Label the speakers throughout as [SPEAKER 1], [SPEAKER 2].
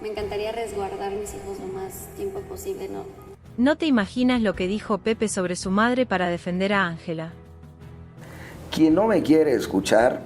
[SPEAKER 1] me encantaría resguardar a mis hijos lo más tiempo posible, ¿no?
[SPEAKER 2] No te imaginas lo que dijo Pepe sobre su madre para defender a Ángela.
[SPEAKER 3] Quien no me quiere escuchar,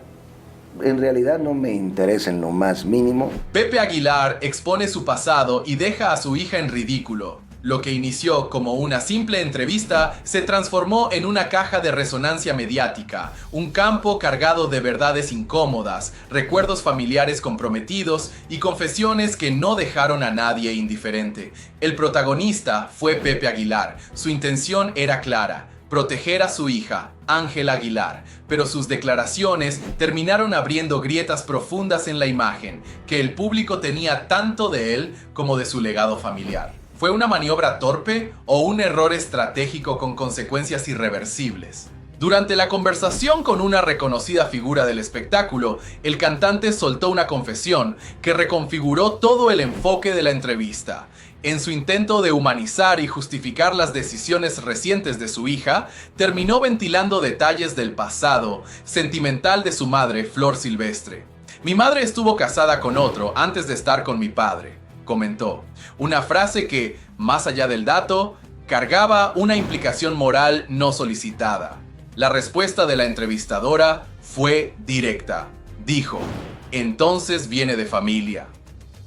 [SPEAKER 3] en realidad no me interesa en lo más mínimo.
[SPEAKER 4] Pepe Aguilar expone su pasado y deja a su hija en ridículo. Lo que inició como una simple entrevista se transformó en una caja de resonancia mediática, un campo cargado de verdades incómodas, recuerdos familiares comprometidos y confesiones que no dejaron a nadie indiferente. El protagonista fue Pepe Aguilar. Su intención era clara: proteger a su hija, Ángela Aguilar, pero sus declaraciones terminaron abriendo grietas profundas en la imagen que el público tenía tanto de él como de su legado familiar. ¿Fue una maniobra torpe o un error estratégico con consecuencias irreversibles? Durante la conversación con una reconocida figura del espectáculo, el cantante soltó una confesión que reconfiguró todo el enfoque de la entrevista. En su intento de humanizar y justificar las decisiones recientes de su hija, terminó ventilando detalles del pasado sentimental de su madre, Flor Silvestre. Mi madre estuvo casada con otro antes de estar con mi padre, comentó. Una frase que, más allá del dato, cargaba una implicación moral no solicitada. La respuesta de la entrevistadora fue directa. Dijo: entonces viene de familia.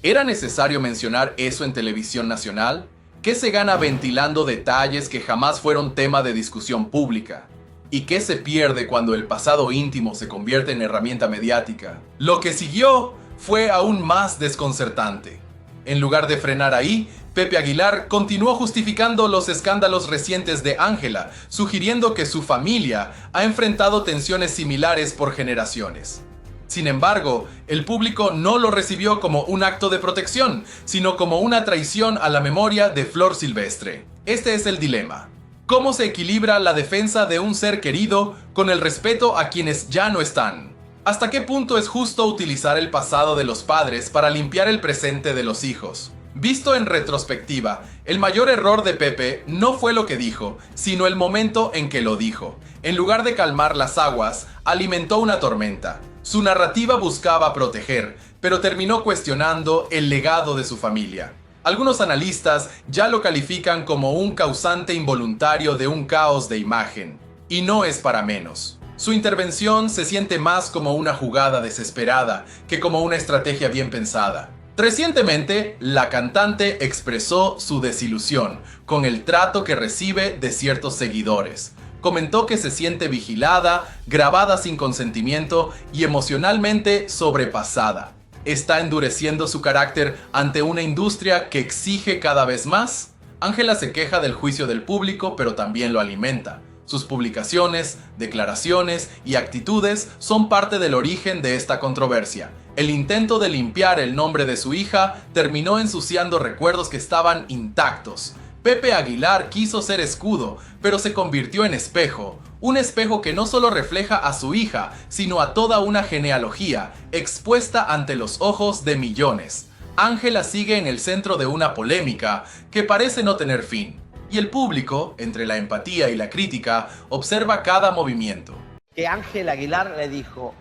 [SPEAKER 4] ¿Era necesario mencionar eso en televisión nacional? ¿Qué se gana ventilando detalles que jamás fueron tema de discusión pública? ¿Y qué se pierde cuando el pasado íntimo se convierte en herramienta mediática? Lo que siguió fue aún más desconcertante. En lugar de frenar ahí, Pepe Aguilar continuó justificando los escándalos recientes de Ángela, sugiriendo que su familia ha enfrentado tensiones similares por generaciones. Sin embargo, el público no lo recibió como un acto de protección, sino como una traición a la memoria de Flor Silvestre. Este es el dilema. ¿Cómo se equilibra la defensa de un ser querido con el respeto a quienes ya no están? ¿Hasta qué punto es justo utilizar el pasado de los padres para limpiar el presente de los hijos? Visto en retrospectiva, el mayor error de Pepe no fue lo que dijo, sino el momento en que lo dijo. En lugar de calmar las aguas, alimentó una tormenta. Su narrativa buscaba proteger, pero terminó cuestionando el legado de su familia. Algunos analistas ya lo califican como un causante involuntario de un caos de imagen. Y no es para menos. Su intervención se siente más como una jugada desesperada que como una estrategia bien pensada. Recientemente, la cantante expresó su desilusión con el trato que recibe de ciertos seguidores. Comentó que se siente vigilada, grabada sin consentimiento y emocionalmente sobrepasada. ¿Está endureciendo su carácter ante una industria que exige cada vez más? Ángela se queja del juicio del público, pero también lo alimenta. Sus publicaciones, declaraciones y actitudes son parte del origen de esta controversia. El intento de limpiar el nombre de su hija terminó ensuciando recuerdos que estaban intactos. Pepe Aguilar quiso ser escudo, pero se convirtió en espejo. Un espejo que no solo refleja a su hija, sino a toda una genealogía, expuesta ante los ojos de millones. Ángela sigue en el centro de una polémica que parece no tener fin. Y el público, entre la empatía y la crítica, observa cada movimiento.
[SPEAKER 5] Que Ángela Aguilar le dijo: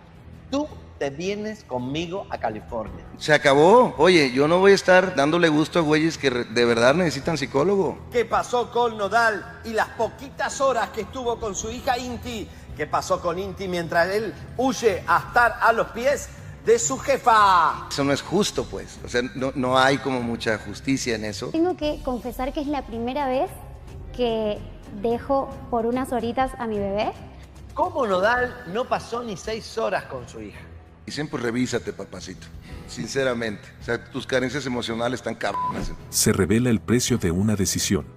[SPEAKER 5] tú te vienes conmigo a California.
[SPEAKER 3] Se acabó. Oye, yo no voy a estar dándole gusto a güeyes que de verdad necesitan psicólogo.
[SPEAKER 5] ¿Qué pasó con Nodal y las poquitas horas que estuvo con su hija Inti? ¿Qué pasó con Inti mientras él huye a estar a los pies de su jefa?
[SPEAKER 3] Eso no es justo, pues. O sea, no hay como mucha justicia en eso.
[SPEAKER 6] Tengo que confesar que es la primera vez que dejo por unas horitas a mi bebé.
[SPEAKER 5] ¿Cómo Nodal no pasó ni 6 horas con su hija?
[SPEAKER 3] Dicen, pues revísate, papacito. Sinceramente. O sea, tus carencias emocionales están cabronas.
[SPEAKER 7] Se revela el precio de una decisión.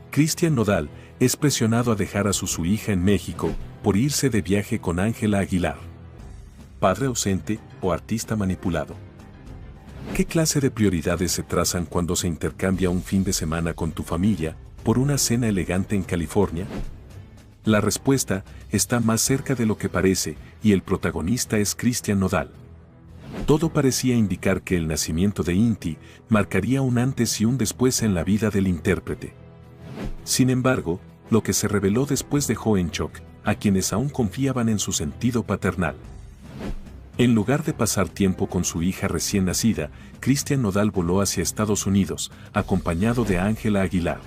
[SPEAKER 7] Cristian Nodal es presionado a dejar a su hija en México por irse de viaje con Ángela Aguilar. Padre ausente o artista manipulado. ¿Qué clase de prioridades se trazan cuando se intercambia un fin de semana con tu familia por una cena elegante en California? La respuesta está más cerca de lo que parece, y el protagonista es Cristian Nodal. Todo parecía indicar que el nacimiento de Inti marcaría un antes y un después en la vida del intérprete. Sin embargo, lo que se reveló después dejó en shock a quienes aún confiaban en su sentido paternal. En lugar de pasar tiempo con su hija recién nacida, Cristian Nodal voló hacia Estados Unidos, acompañado de Ángela Aguilar.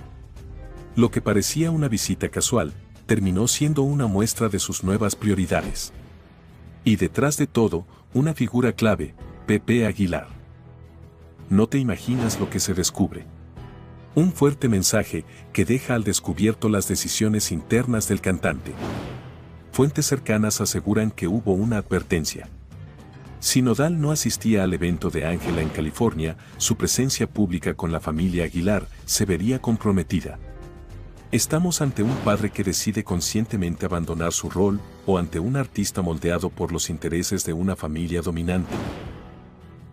[SPEAKER 7] Lo que parecía una visita casual, terminó siendo una muestra de sus nuevas prioridades. Y detrás de todo, una figura clave, Pepe Aguilar. No te imaginas lo que se descubre. Un fuerte mensaje que deja al descubierto las decisiones internas del cantante. Fuentes cercanas aseguran que hubo una advertencia. Si Nodal no asistía al evento de Ángela en California, su presencia pública con la familia Aguilar se vería comprometida. ¿Estamos ante un padre que decide conscientemente abandonar su rol o ante un artista moldeado por los intereses de una familia dominante?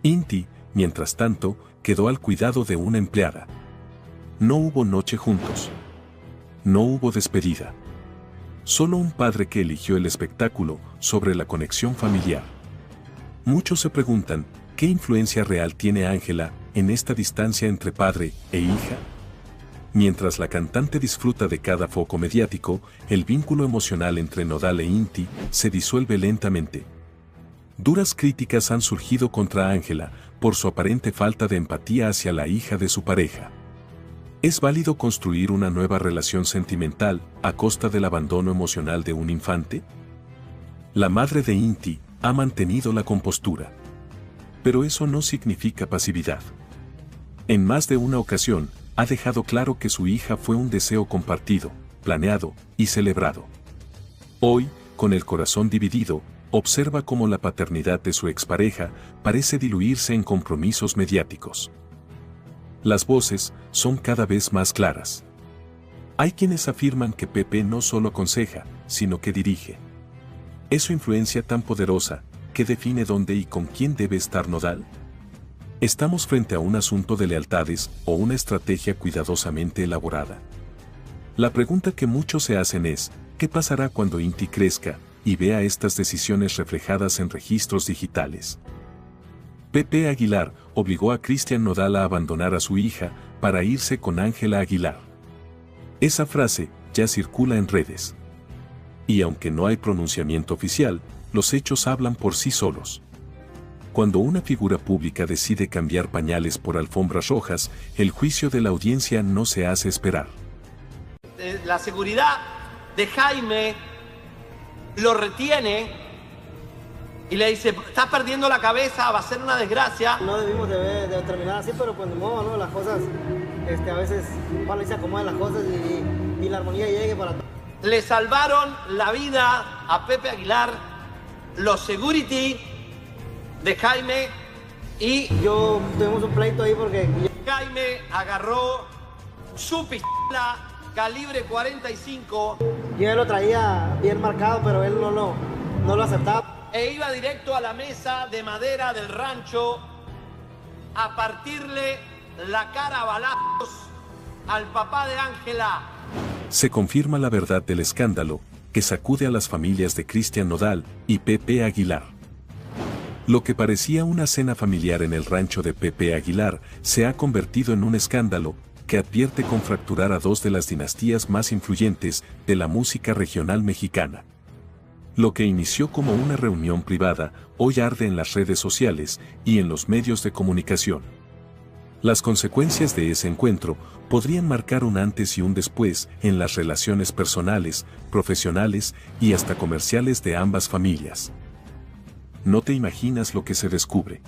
[SPEAKER 7] Inti, mientras tanto, quedó al cuidado de una empleada. No hubo noche juntos. No hubo despedida. Solo un padre que eligió el espectáculo sobre la conexión familiar. Muchos se preguntan, ¿qué influencia real tiene Ángela en esta distancia entre padre e hija? Mientras la cantante disfruta de cada foco mediático, el vínculo emocional entre Nodal e Inti se disuelve lentamente. Duras críticas han surgido contra Ángela por su aparente falta de empatía hacia la hija de su pareja. ¿Es válido construir una nueva relación sentimental a costa del abandono emocional de un infante? La madre de Inti ha mantenido la compostura. Pero eso no significa pasividad. En más de una ocasión, ha dejado claro que su hija fue un deseo compartido, planeado y celebrado. Hoy, con el corazón dividido, observa cómo la paternidad de su expareja parece diluirse en compromisos mediáticos. Las voces son cada vez más claras. Hay quienes afirman que Pepe no solo aconseja, sino que dirige. ¿Es su influencia tan poderosa que define dónde y con quién debe estar Nodal? ¿Estamos frente a un asunto de lealtades o una estrategia cuidadosamente elaborada? La pregunta que muchos se hacen es, ¿qué pasará cuando Inti crezca y vea estas decisiones reflejadas en registros digitales? Pepe Aguilar obligó a Cristian Nodal a abandonar a su hija para irse con Ángela Aguilar. Esa frase ya circula en redes. Y aunque no hay pronunciamiento oficial, los hechos hablan por sí solos. Cuando una figura pública decide cambiar pañales por alfombras rojas, el juicio de la audiencia no se hace esperar.
[SPEAKER 5] La seguridad de Jaime lo retiene y le dice, estás perdiendo la cabeza, va a ser una desgracia.
[SPEAKER 8] No debimos de terminar así, pero pues de modo, ¿no? Las cosas, a veces, ojalá y se acomoden las cosas y la armonía llegue para todos.
[SPEAKER 5] Le salvaron la vida a Pepe Aguilar, los security de Jaime, y
[SPEAKER 8] yo tuvimos un pleito ahí porque
[SPEAKER 5] Jaime agarró su pistola calibre 45.
[SPEAKER 8] Yo ya lo traía bien marcado, pero él no lo aceptaba.
[SPEAKER 5] E iba directo a la mesa de madera del rancho a partirle la cara a balazos al papá de Ángela.
[SPEAKER 7] Se confirma la verdad del escándalo que sacude a las familias de Cristian Nodal y Pepe Aguilar. Lo que parecía una cena familiar en el rancho de Pepe Aguilar se ha convertido en un escándalo que advierte con fracturar a dos de las dinastías más influyentes de la música regional mexicana. Lo que inició como una reunión privada hoy arde en las redes sociales y en los medios de comunicación. Las consecuencias de ese encuentro podrían marcar un antes y un después en las relaciones personales, profesionales y hasta comerciales de ambas familias. No te imaginas lo que se descubre.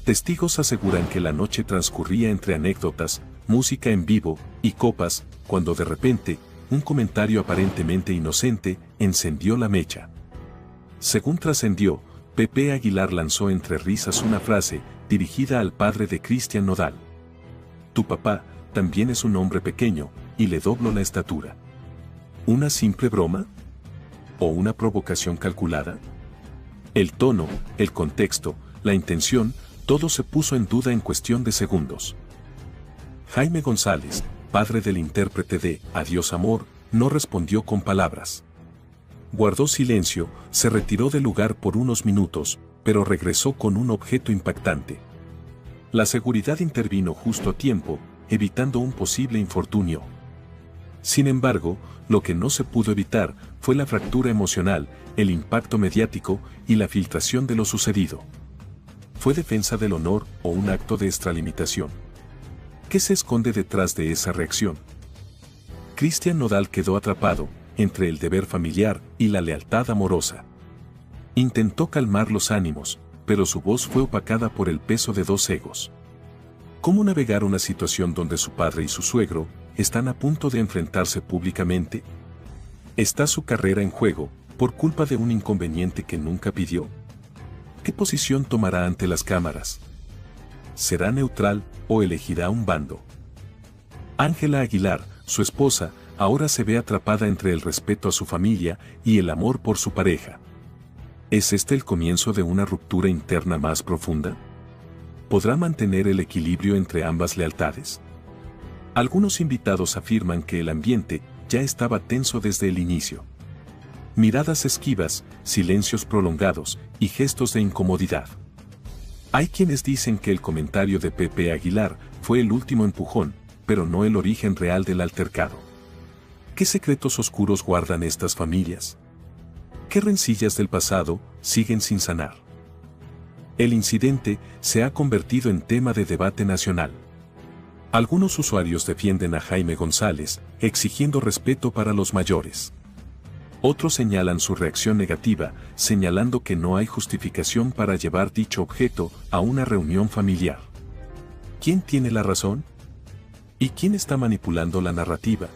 [SPEAKER 7] Testigos aseguran que la noche transcurría entre anécdotas, música en vivo y copas, cuando de repente, un comentario aparentemente inocente encendió la mecha. Según trascendió, Pepe Aguilar lanzó entre risas una frase dirigida al padre de Cristian Nodal. Tu papá también es un hombre pequeño y le doblo la estatura. ¿Una simple broma? ¿O una provocación calculada? El tono, el contexto, la intención, todo se puso en duda en cuestión de segundos. Jaime González, padre del intérprete de Adiós Amor, no respondió con palabras. Guardó silencio, se retiró del lugar por unos minutos, pero regresó con un objeto impactante. La seguridad intervino justo a tiempo, evitando un posible infortunio. Sin embargo, lo que no se pudo evitar fue la fractura emocional, el impacto mediático y la filtración de lo sucedido. ¿Fue defensa del honor o un acto de extralimitación? ¿Qué se esconde detrás de esa reacción? Cristian Nodal quedó atrapado entre el deber familiar y la lealtad amorosa. Intentó calmar los ánimos, pero su voz fue opacada por el peso de dos egos. ¿Cómo navegar una situación donde su padre y su suegro están a punto de enfrentarse públicamente? ¿Está su carrera en juego por culpa de un inconveniente que nunca pidió? ¿Qué posición tomará ante las cámaras? ¿Será neutral o elegirá un bando? Ángela Aguilar, su esposa, ahora se ve atrapada entre el respeto a su familia y el amor por su pareja. ¿Es este el comienzo de una ruptura interna más profunda? ¿Podrá mantener el equilibrio entre ambas lealtades? Algunos invitados afirman que el ambiente ya estaba tenso desde el inicio. Miradas esquivas, silencios prolongados y gestos de incomodidad. Hay quienes dicen que el comentario de Pepe Aguilar fue el último empujón, pero no el origen real del altercado. ¿Qué secretos oscuros guardan estas familias? ¿Qué rencillas del pasado siguen sin sanar? El incidente se ha convertido en tema de debate nacional. Algunos usuarios defienden a Jaime González, exigiendo respeto para los mayores. Otros señalan su reacción negativa, señalando que no hay justificación para llevar dicho objeto a una reunión familiar. ¿Quién tiene la razón? ¿Y quién está manipulando la narrativa?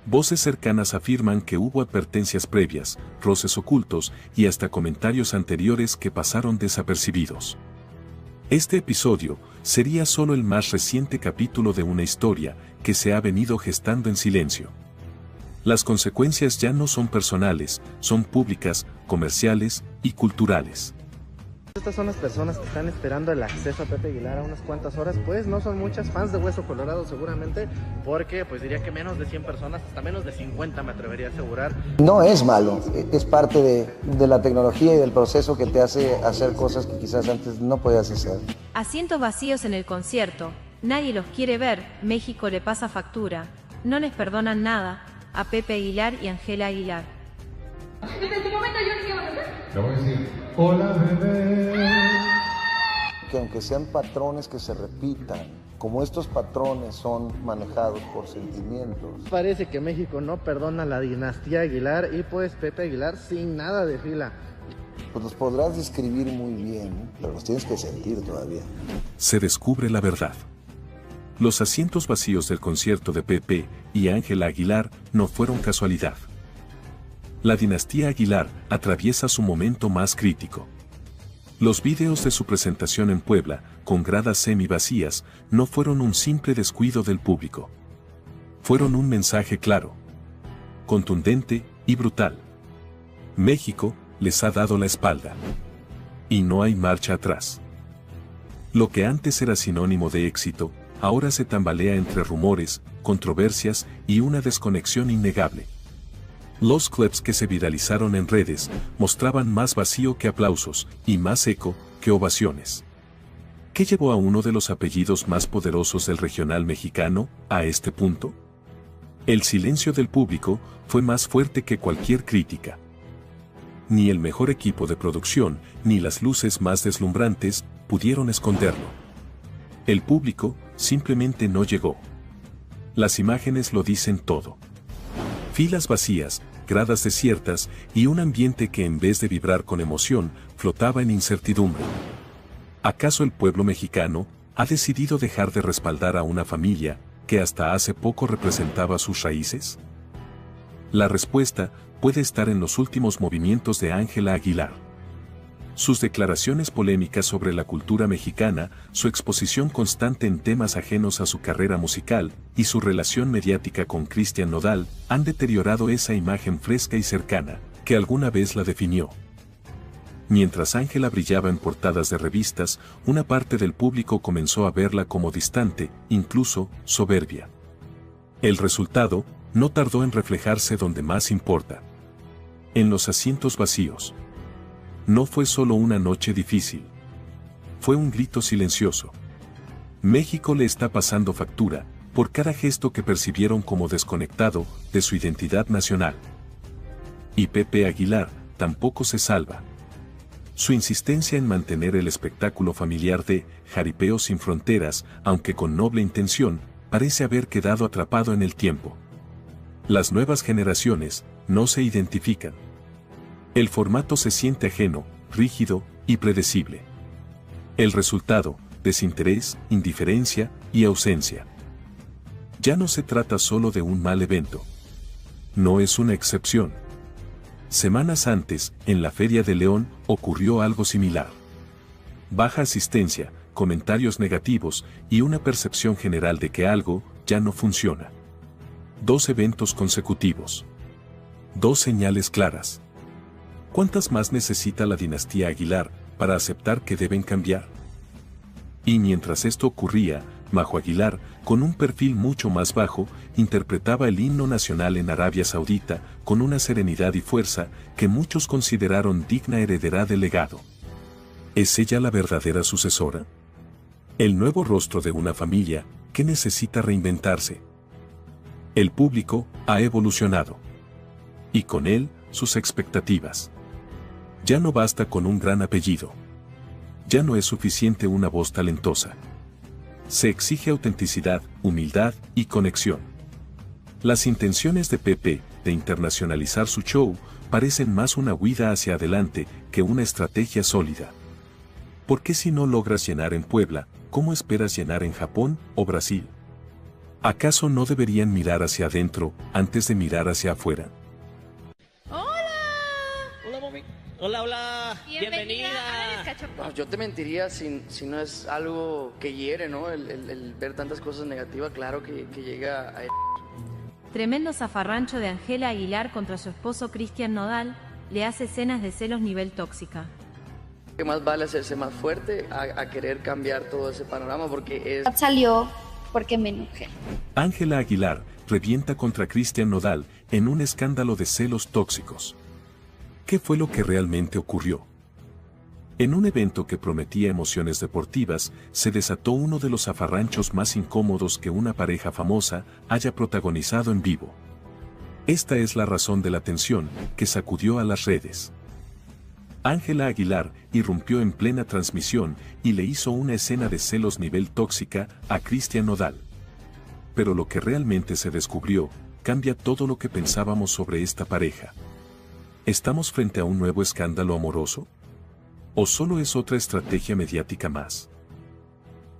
[SPEAKER 7] Voces cercanas afirman que hubo advertencias previas, roces ocultos y hasta comentarios anteriores que pasaron desapercibidos. Este episodio sería solo el más reciente capítulo de una historia que se ha venido gestando en silencio. Las consecuencias ya no son personales, son públicas, comerciales y culturales.
[SPEAKER 9] Estas son las personas que están esperando el acceso a Pepe Aguilar a unas cuantas horas, pues no son muchas, fans de Hueso Colorado seguramente, porque pues diría que menos de 100 personas, hasta menos de 50 me atrevería a asegurar.
[SPEAKER 3] No es malo, es parte de la tecnología y del proceso que te hace hacer cosas que quizás antes no podías hacer.
[SPEAKER 2] Asientos vacíos en el concierto, nadie los quiere ver, México le pasa factura, no les perdonan nada a Pepe Aguilar y Ángela Aguilar.
[SPEAKER 10] Desde este momento yo no quiero hacer.
[SPEAKER 11] Le voy a decir, hola bebé.
[SPEAKER 3] Que aunque sean patrones que se repitan, como estos patrones son manejados por sentimientos.
[SPEAKER 9] Parece que México no perdona a la dinastía Aguilar y pues Pepe Aguilar sin nada de fila.
[SPEAKER 3] Pues los podrás describir muy bien, pero los tienes que sentir todavía.
[SPEAKER 7] Se descubre la verdad. Los asientos vacíos del concierto de Pepe y Ángela Aguilar no fueron casualidad. La dinastía Aguilar atraviesa su momento más crítico. Los videos de su presentación en Puebla, con gradas semivacías, no fueron un simple descuido del público. Fueron un mensaje claro, contundente y brutal. México les ha dado la espalda. Y no hay marcha atrás. Lo que antes era sinónimo de éxito, ahora se tambalea entre rumores, controversias y una desconexión innegable. Los clips que se viralizaron en redes mostraban más vacío que aplausos y más eco que ovaciones. ¿Qué llevó a uno de los apellidos más poderosos del regional mexicano a este punto? El silencio del público fue más fuerte que cualquier crítica. Ni el mejor equipo de producción ni las luces más deslumbrantes pudieron esconderlo. El público simplemente no llegó. Las imágenes lo dicen todo. Filas vacías, gradas desiertas y un ambiente que en vez de vibrar con emoción, flotaba en incertidumbre. ¿Acaso el pueblo mexicano ha decidido dejar de respaldar a una familia que hasta hace poco representaba sus raíces? La respuesta puede estar en los últimos movimientos de Ángela Aguilar. Sus declaraciones polémicas sobre la cultura mexicana, su exposición constante en temas ajenos a su carrera musical y su relación mediática con Cristian Nodal han deteriorado esa imagen fresca y cercana que alguna vez la definió. Mientras Ángela brillaba en portadas de revistas, una parte del público comenzó a verla como distante, incluso soberbia. El resultado no tardó en reflejarse donde más importa: en los asientos vacíos. No fue solo una noche difícil. Fue un grito silencioso. México le está pasando factura, por cada gesto que percibieron como desconectado de su identidad nacional. Y Pepe Aguilar tampoco se salva. Su insistencia en mantener el espectáculo familiar de Jaripeo sin fronteras, aunque con noble intención, parece haber quedado atrapado en el tiempo. Las nuevas generaciones no se identifican. El formato se siente ajeno, rígido y predecible. El resultado, desinterés, indiferencia y ausencia. Ya no se trata solo de un mal evento. No es una excepción. Semanas antes, en la Feria de León, ocurrió algo similar. Baja asistencia, comentarios negativos y una percepción general de que algo ya no funciona. 2 eventos consecutivos. 2 señales claras. ¿Cuántas más necesita la dinastía Aguilar para aceptar que deben cambiar? Y mientras esto ocurría, Majo Aguilar, con un perfil mucho más bajo, interpretaba el himno nacional en Arabia Saudita con una serenidad y fuerza que muchos consideraron digna heredera del legado. ¿Es ella la verdadera sucesora? El nuevo rostro de una familia que necesita reinventarse. El público ha evolucionado. Y con él, sus expectativas. Ya no basta con un gran apellido. Ya no es suficiente una voz talentosa. Se exige autenticidad, humildad y conexión. Las intenciones de Pepe de internacionalizar su show parecen más una huida hacia adelante que una estrategia sólida. ¿Por qué si no logras llenar en Puebla, cómo esperas llenar en Japón o Brasil? ¿Acaso no deberían mirar hacia adentro antes de mirar hacia afuera?
[SPEAKER 12] Hola, mami. Hola. Bienvenida.
[SPEAKER 13] No, yo te mentiría si no es algo que hiere, ¿no? El ver tantas cosas negativas, claro que llega a...
[SPEAKER 2] Tremendo zafarrancho de Ángela Aguilar contra su esposo Cristian Nodal, le hace escenas de celos nivel tóxica.
[SPEAKER 13] Que más vale hacerse más fuerte a querer cambiar todo ese panorama porque es...
[SPEAKER 6] Salió porque me enojé.
[SPEAKER 7] Ángela Aguilar revienta contra Cristian Nodal en un escándalo de celos tóxicos. ¿Qué fue lo que realmente ocurrió? En un evento que prometía emociones deportivas, se desató uno de los zafarranchos más incómodos que una pareja famosa haya protagonizado en vivo. Esta es la razón de la tensión que sacudió a las redes. Ángela Aguilar irrumpió en plena transmisión y le hizo una escena de celos nivel tóxica a Cristian Nodal. Pero lo que realmente se descubrió, cambia todo lo que pensábamos sobre esta pareja. ¿Estamos frente a un nuevo escándalo amoroso? ¿O solo es otra estrategia mediática más?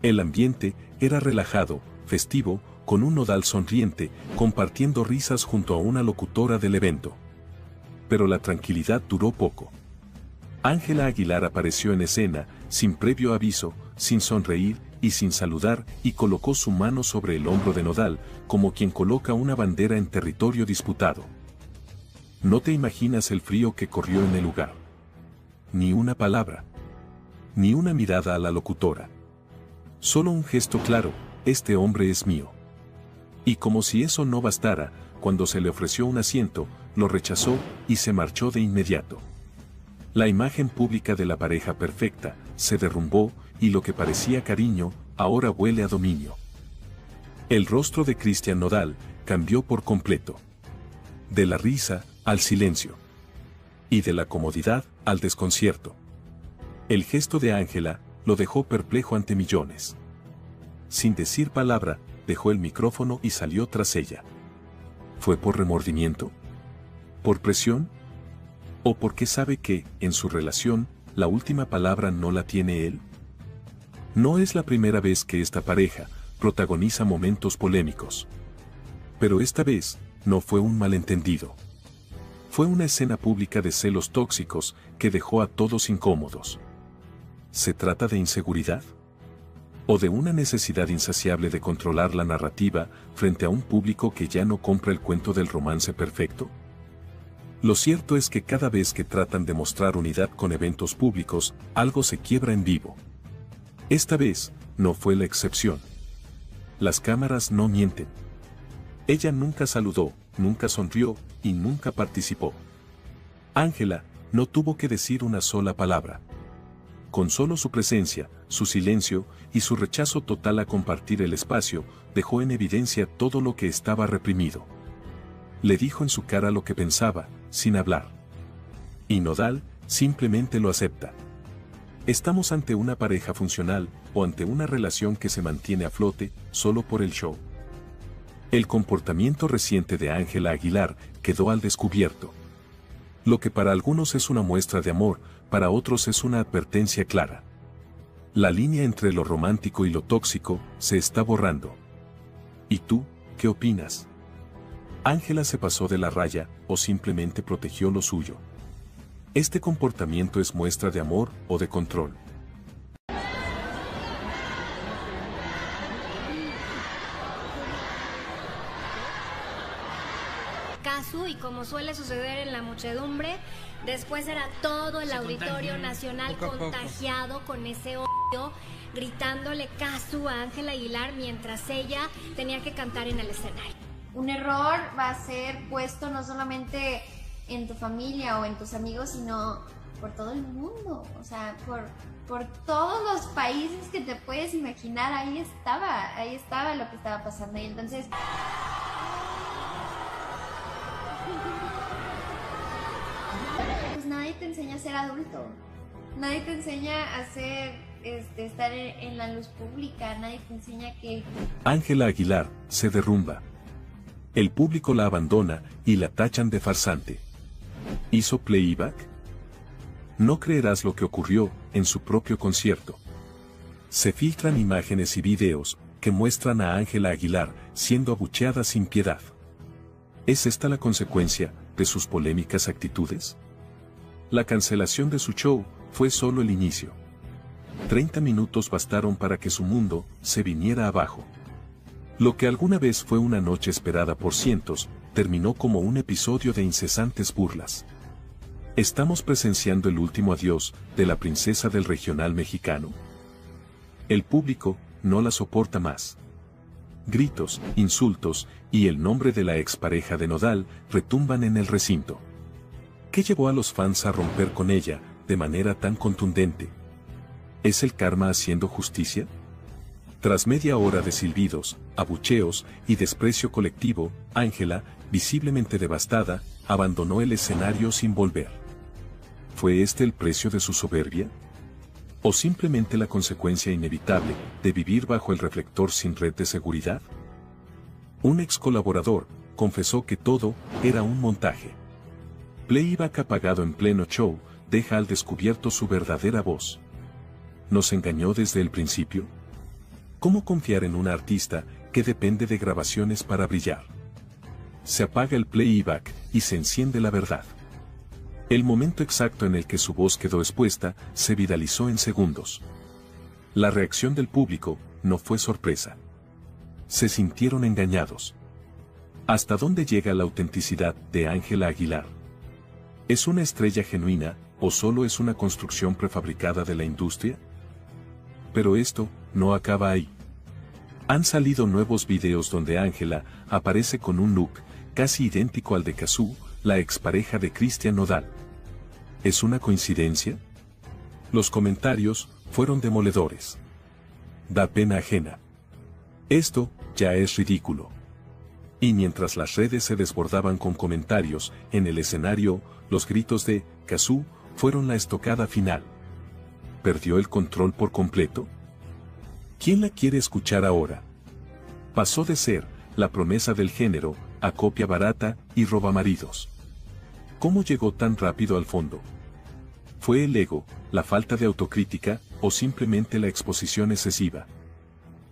[SPEAKER 7] El ambiente era relajado, festivo, con un Nodal sonriente, compartiendo risas junto a una locutora del evento. Pero la tranquilidad duró poco. Ángela Aguilar apareció en escena, sin previo aviso, sin sonreír y sin saludar, y colocó su mano sobre el hombro de Nodal, como quien coloca una bandera en territorio disputado. No te imaginas el frío que corrió en el lugar. Ni una palabra. Ni una mirada a la locutora. Solo un gesto claro, este hombre es mío. Y como si eso no bastara, cuando se le ofreció un asiento, lo rechazó y se marchó de inmediato. La imagen pública de la pareja perfecta se derrumbó y lo que parecía cariño, ahora huele a dominio. El rostro de Cristian Nodal cambió por completo. De la risa al silencio. Y de la comodidad al desconcierto. El gesto de Ángela lo dejó perplejo ante millones. Sin decir palabra, dejó el micrófono y salió tras ella. ¿Fue por remordimiento? ¿Por presión? ¿O porque sabe que, en su relación, la última palabra no la tiene él? No es la primera vez que esta pareja protagoniza momentos polémicos. Pero esta vez, no fue un malentendido. Fue una escena pública de celos tóxicos que dejó a todos incómodos. ¿Se trata de inseguridad? ¿O de una necesidad insaciable de controlar la narrativa frente a un público que ya no compra el cuento del romance perfecto? Lo cierto es que cada vez que tratan de mostrar unidad con eventos públicos, algo se quiebra en vivo. Esta vez, no fue la excepción. Las cámaras no mienten. Ella nunca saludó, nunca sonrió y nunca participó. Ángela no tuvo que decir una sola palabra. con solo su presencia, su silencio y su rechazo total a compartir el espacio, dejó en evidencia todo lo que estaba reprimido. Le dijo en su cara lo que pensaba, sin hablar. Y Nodal simplemente lo acepta. ¿Estamos ante una pareja funcional o ante una relación que se mantiene a flote solo por el show? El comportamiento reciente de Ángela Aguilar quedó al descubierto. Lo que para algunos es una muestra de amor, para otros es una advertencia clara. La línea entre lo romántico y lo tóxico se está borrando. ¿Y tú, qué opinas? ¿Ángela se pasó de la raya o simplemente protegió lo suyo? ¿Este comportamiento es muestra de amor o de control?
[SPEAKER 14] Caso, y como suele suceder en la muchedumbre, después era todo el auditorio nacional contagiado con ese odio, gritándole caso a Ángela Aguilar mientras ella tenía que cantar en el escenario.
[SPEAKER 15] Un error va a ser puesto no solamente en tu familia o en tus amigos, sino por todo el mundo, o sea, por todos los países que te puedes imaginar. Ahí estaba lo que estaba pasando, y entonces pues nadie te enseña a ser adulto, nadie te enseña a ser, estar en la luz pública, nadie te enseña que...
[SPEAKER 7] Ángela Aguilar se derrumba. El público la abandona y la tachan de farsante. ¿Hizo playback? No creerás lo que ocurrió en su propio concierto. Se filtran imágenes y videos que muestran a Ángela Aguilar siendo abucheada sin piedad. ¿Es esta la consecuencia de sus polémicas actitudes? La cancelación de su show fue solo el inicio. 30 minutos bastaron para que su mundo se viniera abajo. Lo que alguna vez fue una noche esperada por cientos, terminó como un episodio de incesantes burlas. ¿Estamos presenciando el último adiós de la princesa del regional mexicano? El público no la soporta más. Gritos, insultos y el nombre de la expareja de Nodal retumban en el recinto. ¿Qué llevó a los fans a romper con ella de manera tan contundente? ¿Es el karma haciendo justicia? Tras media hora de silbidos, abucheos y desprecio colectivo, Ángela, visiblemente devastada, abandonó el escenario sin volver. ¿Fue este el precio de su soberbia? ¿O simplemente la consecuencia inevitable de vivir bajo el reflector sin red de seguridad? Un ex colaborador confesó que todo era un montaje. Playback apagado en pleno show deja al descubierto su verdadera voz. ¿Nos engañó desde el principio? ¿Cómo confiar en una artista que depende de grabaciones para brillar? Se apaga el playback y se enciende la verdad. El momento exacto en el que su voz quedó expuesta se viralizó en segundos. La reacción del público no fue sorpresa. Se sintieron engañados. ¿Hasta dónde llega la autenticidad de Ángela Aguilar? ¿Es una estrella genuina o solo es una construcción prefabricada de la industria? Pero esto no acaba ahí. Han salido nuevos videos donde Ángela aparece con un look casi idéntico al de 𝗓𝗓, la expareja de Cristian Nodal. ¿Es una coincidencia? Los comentarios fueron demoledores. Da pena ajena. Esto ya es ridículo. Y mientras las redes se desbordaban con comentarios, en el escenario, los gritos de 𝗓𝗓 fueron la estocada final. ¿Perdió el control por completo? ¿Quién la quiere escuchar ahora? Pasó de ser la promesa del género a copia barata y robamaridos. ¿Cómo llegó tan rápido al fondo? ¿Fue el ego, la falta de autocrítica o simplemente la exposición excesiva?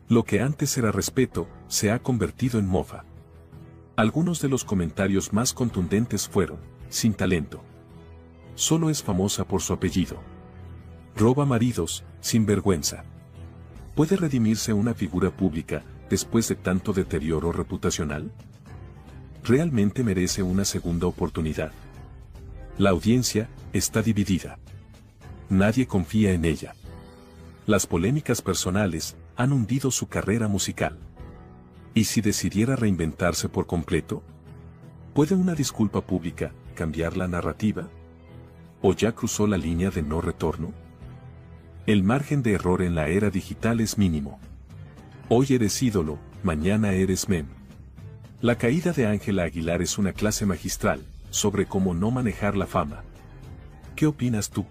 [SPEAKER 7] Lo que antes era respeto se ha convertido en mofa. Algunos de los comentarios más contundentes fueron: sin talento. Solo es famosa por su apellido. Roba maridos, sin vergüenza. ¿Puede redimirse una figura pública después de tanto deterioro reputacional? ¿Realmente merece una segunda oportunidad? La audiencia está dividida. Nadie confía en ella. Las polémicas personales han hundido su carrera musical. ¿Y si decidiera reinventarse por completo? ¿Puede una disculpa pública cambiar la narrativa? ¿O ya cruzó la línea de no retorno? El margen de error en la era digital es mínimo. Hoy eres ídolo, mañana eres meme. La caída de Ángela Aguilar es una clase magistral sobre cómo no manejar la fama. ¿Qué opinas tú?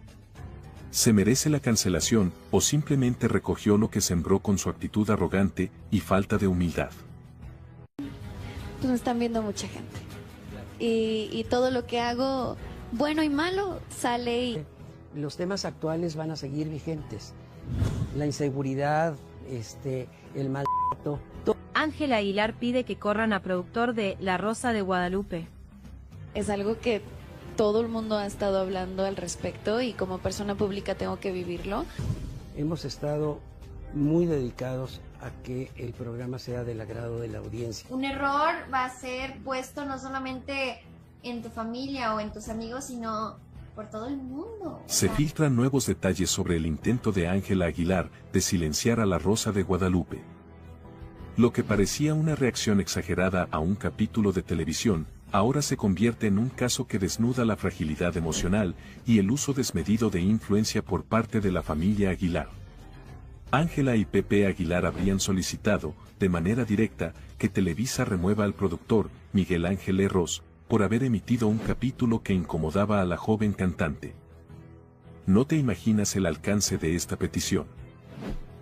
[SPEAKER 7] ¿Se merece la cancelación o simplemente recogió lo que sembró con su actitud arrogante y falta de humildad?
[SPEAKER 16] Pues me están viendo mucha gente. Y todo lo que hago, bueno y malo, sale y...
[SPEAKER 17] Los temas actuales van a seguir vigentes. La inseguridad, el maltrato.
[SPEAKER 2] Ángela Aguilar pide que corran a productor de La Rosa de Guadalupe.
[SPEAKER 16] Es algo que todo el mundo ha estado hablando al respecto y como persona pública tengo que vivirlo.
[SPEAKER 17] Hemos estado muy dedicados a que el programa sea del agrado de la audiencia.
[SPEAKER 15] Un error va a ser puesto no solamente en tu familia o en tus amigos, sino por todo el mundo.
[SPEAKER 7] Se filtran nuevos detalles sobre el intento de Ángela Aguilar de silenciar a La Rosa de Guadalupe. Lo que parecía una reacción exagerada a un capítulo de televisión, ahora se convierte en un caso que desnuda la fragilidad emocional y el uso desmedido de influencia por parte de la familia Aguilar. Ángela y Pepe Aguilar habrían solicitado, de manera directa, que Televisa remueva al productor, Miguel Ángel Ros, por haber emitido un capítulo que incomodaba a la joven cantante. No te imaginas el alcance de esta petición.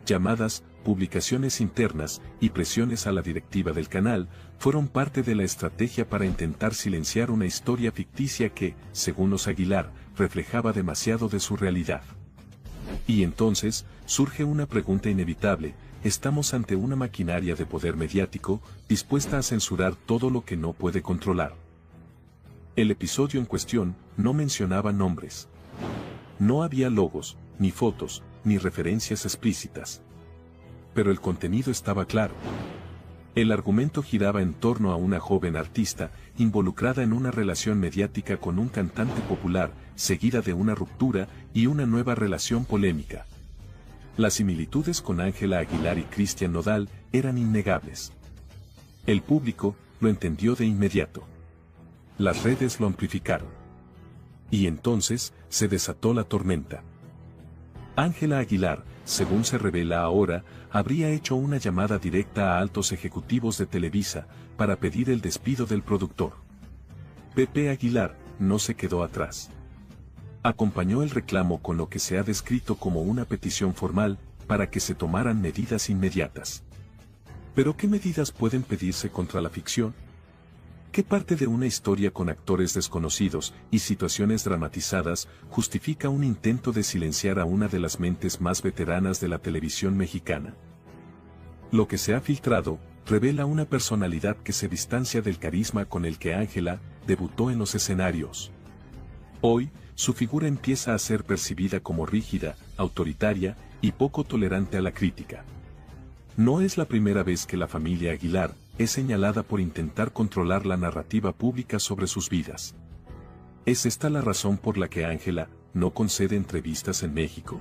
[SPEAKER 7] Llamadas, publicaciones internas y presiones a la directiva del canal fueron parte de la estrategia para intentar silenciar una historia ficticia que, según los Aguilar, reflejaba demasiado de su realidad. Y entonces, surge una pregunta inevitable: ¿estamos ante una maquinaria de poder mediático, dispuesta a censurar todo lo que no puede controlar? El episodio en cuestión no mencionaba nombres. No había logos, ni fotos, ni referencias explícitas. Pero el contenido estaba claro. El argumento giraba en torno a una joven artista, involucrada en una relación mediática con un cantante popular, seguida de una ruptura y una nueva relación polémica. Las similitudes con Ángela Aguilar y Cristian Nodal eran innegables. El público lo entendió de inmediato. Las redes lo amplificaron. Y entonces, se desató la tormenta. Ángela Aguilar, según se revela ahora, habría hecho una llamada directa a altos ejecutivos de Televisa para pedir el despido del productor. Pepe Aguilar no se quedó atrás. Acompañó el reclamo con lo que se ha descrito como una petición formal para que se tomaran medidas inmediatas. ¿Pero qué medidas pueden pedirse contra la ficción? ¿Qué parte de una historia con actores desconocidos y situaciones dramatizadas justifica un intento de silenciar a una de las mentes más veteranas de la televisión mexicana? Lo que se ha filtrado revela una personalidad que se distancia del carisma con el que Ángela debutó en los escenarios. Hoy, su figura empieza a ser percibida como rígida, autoritaria y poco tolerante a la crítica. No es la primera vez que la familia Aguilar es señalada por intentar controlar la narrativa pública sobre sus vidas. ¿Es esta la razón por la que Ángela no concede entrevistas en México?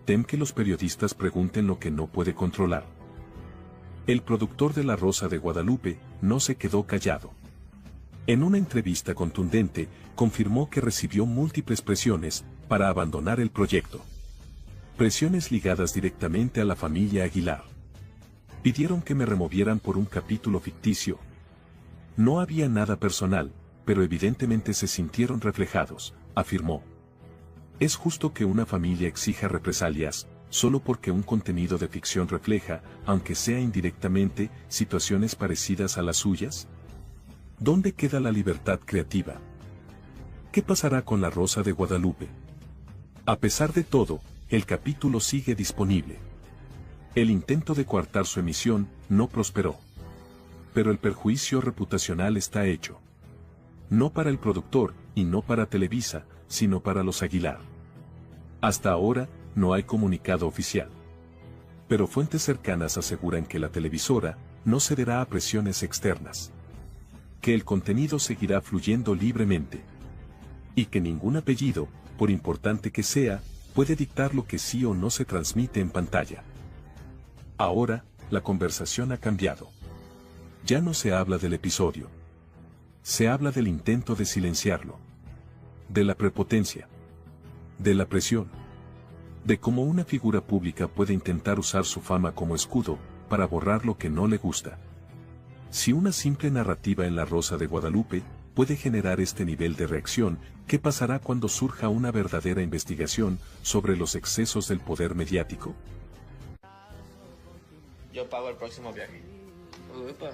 [SPEAKER 7] ¿Tem que los periodistas pregunten lo que no puede controlar? El productor de La Rosa de Guadalupe no se quedó callado. En una entrevista contundente, confirmó que recibió múltiples presiones para abandonar el proyecto. Presiones ligadas directamente a la familia Aguilar. Pidieron que me removieran por un capítulo ficticio. No había nada personal, pero evidentemente se sintieron reflejados, afirmó. ¿Es justo que una familia exija represalias, solo porque un contenido de ficción refleja, aunque sea indirectamente, situaciones parecidas a las suyas? ¿Dónde queda la libertad creativa? ¿Qué pasará con La Rosa de Guadalupe? A pesar de todo, el capítulo sigue disponible. El intento de coartar su emisión no prosperó. Pero el perjuicio reputacional está hecho. No para el productor, y no para Televisa, sino para los Aguilar. Hasta ahora, no hay comunicado oficial. Pero fuentes cercanas aseguran que la televisora no cederá a presiones externas. Que el contenido seguirá fluyendo libremente. Y que ningún apellido, por importante que sea, puede dictar lo que sí o no se transmite en pantalla. Ahora, la conversación ha cambiado. Ya no se habla del episodio. Se habla del intento de silenciarlo. De la prepotencia. De la presión. de cómo una figura pública puede intentar usar su fama como escudo para borrar lo que no le gusta. Si una simple narrativa en La Rosa de Guadalupe puede generar este nivel de reacción, ¿qué pasará cuando surja una verdadera investigación sobre los excesos del poder mediático?
[SPEAKER 13] Yo pago el próximo viaje. Uepa.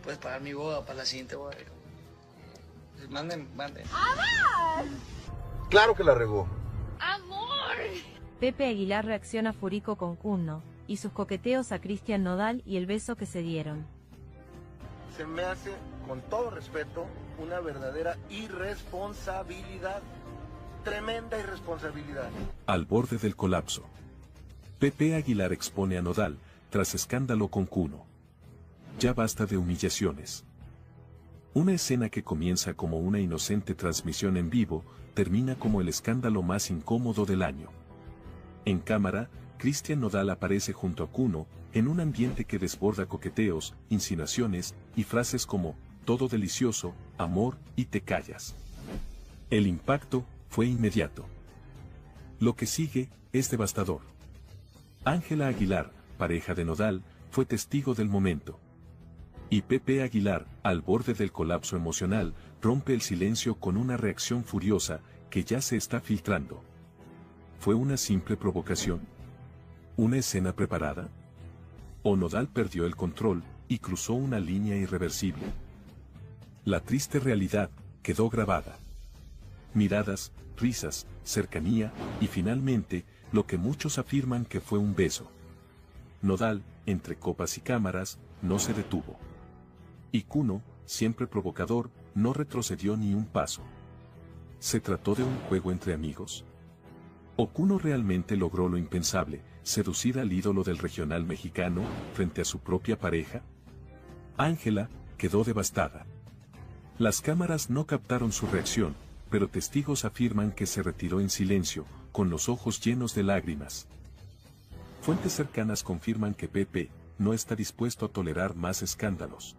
[SPEAKER 13] Puedes pagar mi boda para la siguiente boda. Manden.
[SPEAKER 10] ¡Amor!
[SPEAKER 3] Claro que la regó.
[SPEAKER 10] ¡Amor!
[SPEAKER 2] Pepe Aguilar reacciona furico con 𝗠𝗏 y sus coqueteos a Cristian Nodal y el beso que se dieron.
[SPEAKER 3] Se me hace, con todo respeto, una verdadera irresponsabilidad. Tremenda irresponsabilidad.
[SPEAKER 7] Al borde del colapso. Pepe Aguilar expone a Nodal, tras escándalo con 𝗠𝗏. Ya basta de humillaciones. Una escena que comienza como una inocente transmisión en vivo, termina como el escándalo más incómodo del año. En cámara, Cristian Nodal aparece junto a 𝗠𝗏, en un ambiente que desborda coqueteos, insinuaciones, y frases como, todo delicioso, amor, y te callas. El impacto fue inmediato. Lo que sigue es devastador. Ángela Aguilar, pareja de Nodal, fue testigo del momento. Y Pepe Aguilar, al borde del colapso emocional, rompe el silencio con una reacción furiosa que ya se está filtrando. ¿Fue una simple provocación? ¿Una escena preparada? ¿O Nodal perdió el control y cruzó una línea irreversible? La triste realidad quedó grabada. Miradas, risas, cercanía y finalmente, lo que muchos afirman que fue un beso. Nodal, entre copas y cámaras, no se detuvo. Y 𝗠𝗏, siempre provocador, no retrocedió ni un paso. ¿Se trató de un juego entre amigos? ¿O 𝗠𝗏 realmente logró lo impensable, seducir al ídolo del regional mexicano frente a su propia pareja? Ángela quedó devastada. Las cámaras no captaron su reacción, pero testigos afirman que se retiró en silencio, con los ojos llenos de lágrimas. Fuentes cercanas confirman que Pepe no está dispuesto a tolerar más escándalos.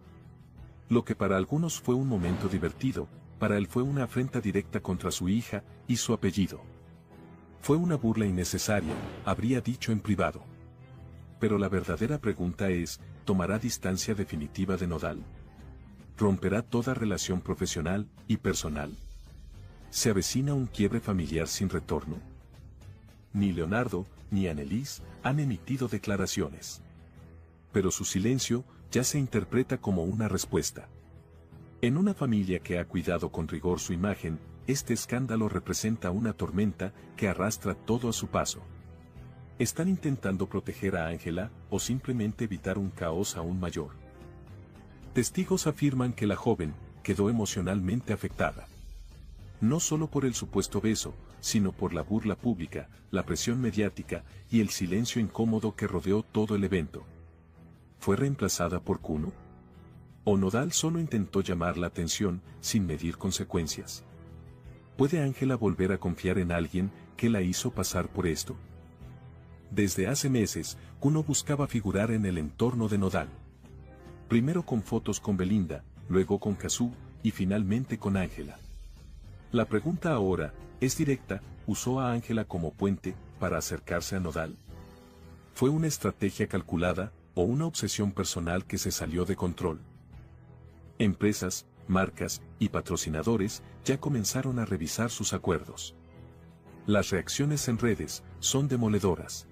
[SPEAKER 7] Lo que para algunos fue un momento divertido, para él fue una afrenta directa contra su hija y su apellido. Fue una burla innecesaria, habría dicho en privado. Pero la verdadera pregunta es, ¿tomará distancia definitiva de Nodal? ¿Romperá toda relación profesional y personal? ¿Se avecina un quiebre familiar sin retorno? Ni Leonardo, ni Annelise han emitido declaraciones. Pero su silencio ya se interpreta como una respuesta. En una familia que ha cuidado con rigor su imagen, este escándalo representa una tormenta que arrastra todo a su paso. ¿Están intentando proteger a Ángela o simplemente evitar un caos aún mayor? Testigos afirman que la joven quedó emocionalmente afectada. No solo por el supuesto beso, sino por la burla pública, la presión mediática y el silencio incómodo que rodeó todo el evento. ¿Fue reemplazada por 𝗠𝗏? ¿O Nodal solo intentó llamar la atención sin medir consecuencias? ¿Puede Ángela volver a confiar en alguien que la hizo pasar por esto? Desde hace meses, 𝗠𝗏 buscaba figurar en el entorno de Nodal. Primero con fotos con Belinda, luego con Cazzu y finalmente con Ángela. La pregunta ahora es directa, ¿usó a Ángela como puente para acercarse a Nodal? ¿Fue una estrategia calculada o una obsesión personal que se salió de control? Empresas, marcas y patrocinadores ya comenzaron a revisar sus acuerdos. Las reacciones en redes son demoledoras.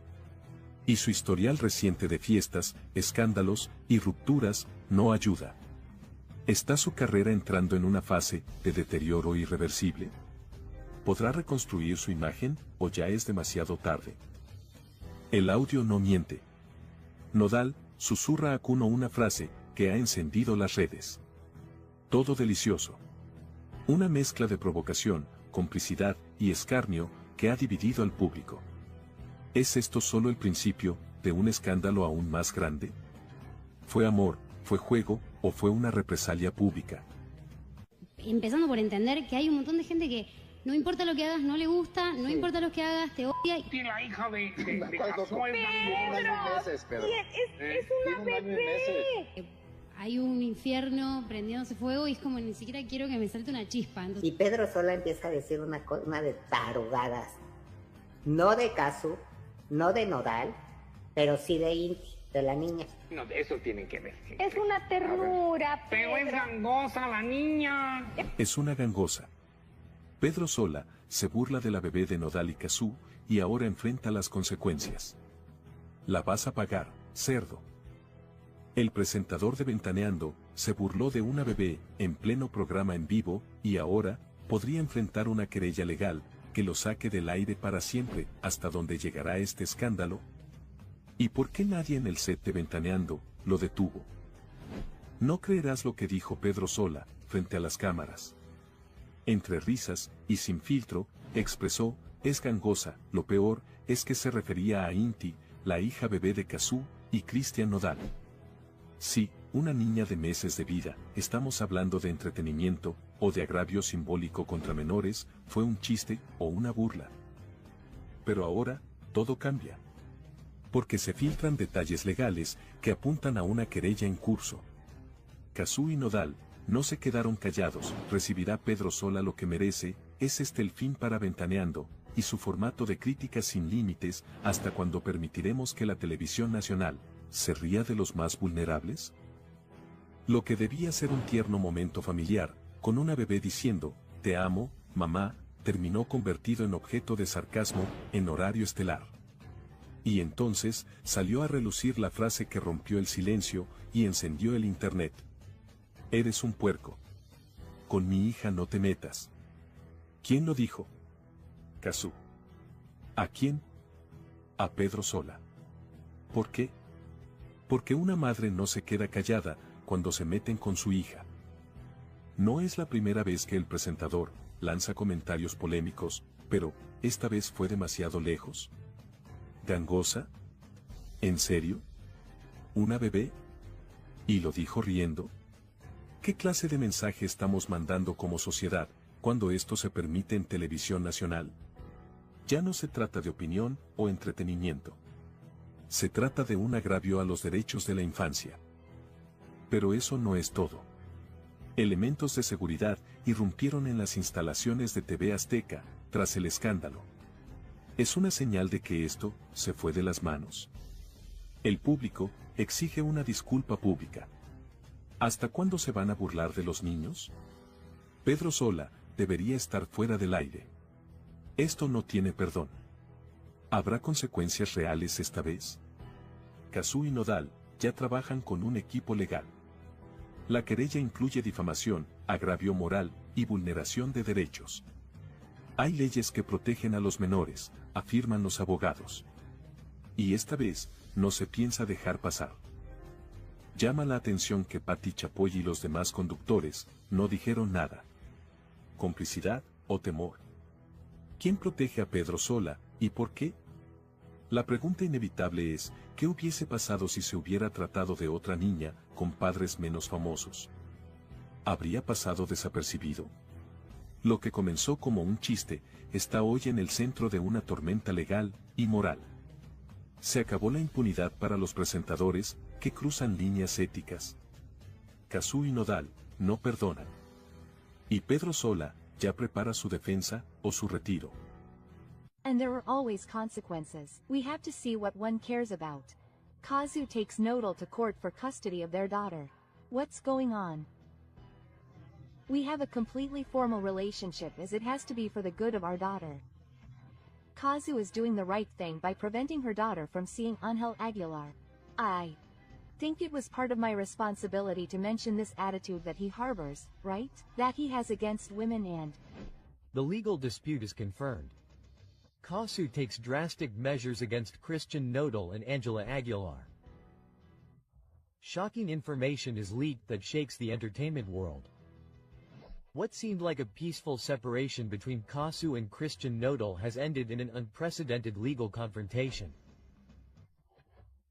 [SPEAKER 7] Y su historial reciente de fiestas, escándalos y rupturas no ayuda. ¿Está su carrera entrando en una fase de deterioro irreversible? ¿Podrá reconstruir su imagen o ya es demasiado tarde? El audio no miente. Nodal susurra a 𝗠𝗏 una frase que ha encendido las redes. Todo delicioso. Una mezcla de provocación, complicidad y escarnio que ha dividido al público. ¿Es esto solo el principio de un escándalo aún más grande? ¿Fue amor, fue juego o fue una represalia pública?
[SPEAKER 6] Empezando por entender que hay un montón de gente que no importa lo que hagas, no le gusta, no importa lo que hagas, te odia.
[SPEAKER 10] Tiene la hija de
[SPEAKER 15] Pedro. Es una bebé.
[SPEAKER 6] Hay un infierno prendiéndose fuego y es como ni siquiera quiero que me salte una chispa. Entonces...
[SPEAKER 18] Y Pedro sola empieza a decir una de tarugadas. No de 𝗏𝗏, no de Nodal, pero sí de Inti, de la niña.
[SPEAKER 10] No, eso tienen que ver.
[SPEAKER 19] Es una ternura,
[SPEAKER 10] Pero es gangosa la niña.
[SPEAKER 7] Es una gangosa. Pedro Sola se burla de la bebé de Nodal y 𝗏𝗏 y ahora enfrenta las consecuencias. La vas a pagar, cerdo. El presentador de Ventaneando se burló de una bebé en pleno programa en vivo y ahora podría enfrentar una querella legal que lo saque del aire para siempre. ¿Hasta dónde llegará este escándalo? ¿Y por qué nadie en el set de Ventaneando lo detuvo? No creerás lo que dijo Pedro Sola frente a las cámaras. Entre risas y sin filtro, expresó: es gangosa. Lo peor es que se refería a Inti, la hija bebé de 𝗏𝗏 y Cristian Nodal. Sí, una niña de meses de vida. Estamos hablando de entretenimiento o de agravio simbólico contra menores. ¿Fue un chiste o una burla? Pero ahora, todo cambia. Porque se filtran detalles legales que apuntan a una querella en curso. 𝗏𝗏 y Nodal no se quedaron callados. ¿Recibirá Pedro Sola lo que merece? ¿Es este el fin para Ventaneando y su formato de críticas sin límites? ¿Hasta cuándo permitiremos que la televisión nacional se ría de los más vulnerables? Lo que debía ser un tierno momento familiar, con una bebé diciendo, te amo, mamá, terminó convertido en objeto de sarcasmo en horario estelar. Y entonces salió a relucir la frase que rompió el silencio y encendió el internet. Eres un puerco. Con mi hija no te metas. ¿Quién lo dijo? 𝗏𝗏. ¿A quién? A Pedro Sola. ¿Por qué? Porque una madre no se queda callada cuando se meten con su hija. No es la primera vez que el presentador lanza comentarios polémicos, pero esta vez fue demasiado lejos. ¿Gangosa? ¿En serio? ¿Una bebé? ¿Y lo dijo riendo? ¿Qué clase de mensaje estamos mandando como sociedad cuando esto se permite en televisión nacional? Ya no se trata de opinión o entretenimiento. Se trata de un agravio a los derechos de la infancia. Pero eso no es todo. Elementos de seguridad irrumpieron en las instalaciones de TV Azteca tras el escándalo. ¿Es una señal de que esto se fue de las manos? El público exige una disculpa pública. ¿Hasta cuándo se van a burlar de los niños? Pedro Sola debería estar fuera del aire. Esto no tiene perdón. ¿Habrá consecuencias reales esta vez? 𝗏𝗏 y Nodal ya trabajan con un equipo legal. La querella incluye difamación, agravio moral y vulneración de derechos. Hay leyes que protegen a los menores, afirman los abogados. Y esta vez no se piensa dejar pasar. Llama la atención que Pati Chapoy y los demás conductores no dijeron nada. ¿Complicidad o temor? ¿Quién protege a Pedro Sola y por qué? La pregunta inevitable es, ¿qué hubiese pasado si se hubiera tratado de otra niña con padres menos famosos? ¿Habría pasado desapercibido? Lo que comenzó como un chiste está hoy en el centro de una tormenta legal y moral. Se acabó la impunidad para los presentadores que cruzan líneas éticas. 𝗏𝗏 y Nodal no perdonan. Y Pedro Sola ya prepara su defensa o su retiro.
[SPEAKER 20] And there are always consequences. We have to see what one cares about. 𝗏𝗏 takes Nodal to court for custody of their daughter. What's going on? We have a completely formal relationship as it has to be for the good of our daughter. 𝗏𝗏 is doing the right thing by preventing her daughter from seeing Ángel Aguilar. I think it was part of my responsibility to mention this attitude that he harbors, right? That he has against women and...
[SPEAKER 21] The legal dispute is confirmed. 𝗏𝗏 takes drastic measures against Cristian Nodal and Ángela Aguilar. Shocking information is leaked that shakes the entertainment world. What seemed like a peaceful separation between 𝗏𝗏 and Cristian Nodal has ended in an unprecedented legal confrontation.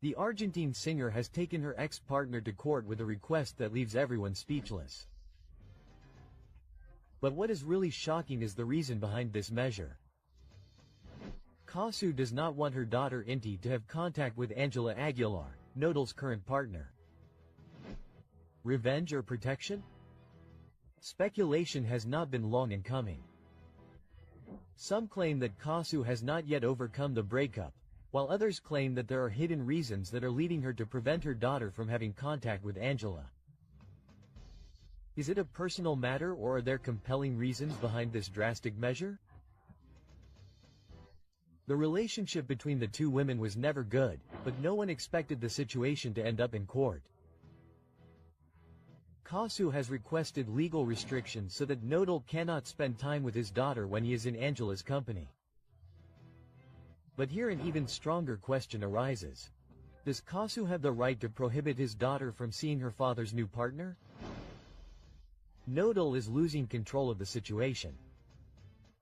[SPEAKER 21] The Argentine singer has taken her ex-partner to court with a request that leaves everyone speechless. But what is really shocking is the reason behind this measure. 𝗏𝗏 does not want her daughter Inti to have contact with Ángela Aguilar, Nodal's current partner. Revenge or protection? Speculation has not been long in coming. Some claim that 𝗂𝗚 has not yet overcome the breakup, while others claim that there are hidden reasons that are leading her to prevent her daughter from having contact with Ángela. Is it a personal matter, or are there compelling reasons behind this drastic measure? The relationship between the two women was never good, but no one expected the situation to end up in court. 𝗂𝗚 has requested legal restrictions so that Nodal cannot spend time with his daughter when he is in Ángela's company. But here an even stronger question arises. Does 𝗂𝗚 have the right to prohibit his daughter from seeing her father's new partner? Nodal is losing control of the situation.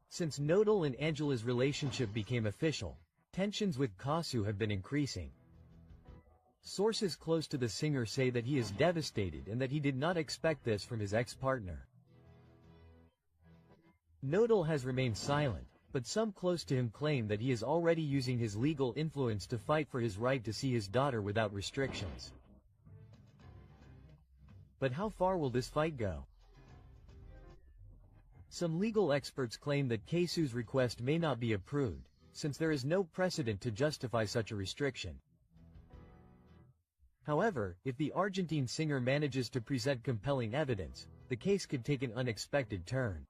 [SPEAKER 21] Since Nodal and Ángela's relationship became official, tensions with 𝗂𝗚 have been increasing. Sources close to the singer say that he is devastated and that he did not expect this from his ex-partner. Nodal has remained silent, but some close to him claim that he is already using his legal influence to fight for his right to see his daughter without restrictions. But how far will this fight go? Some legal experts claim that 𝗂𝗚's request may not be approved, since there is no precedent to justify such a restriction. However, if the Argentine singer manages to present compelling evidence, the case could take an unexpected turn.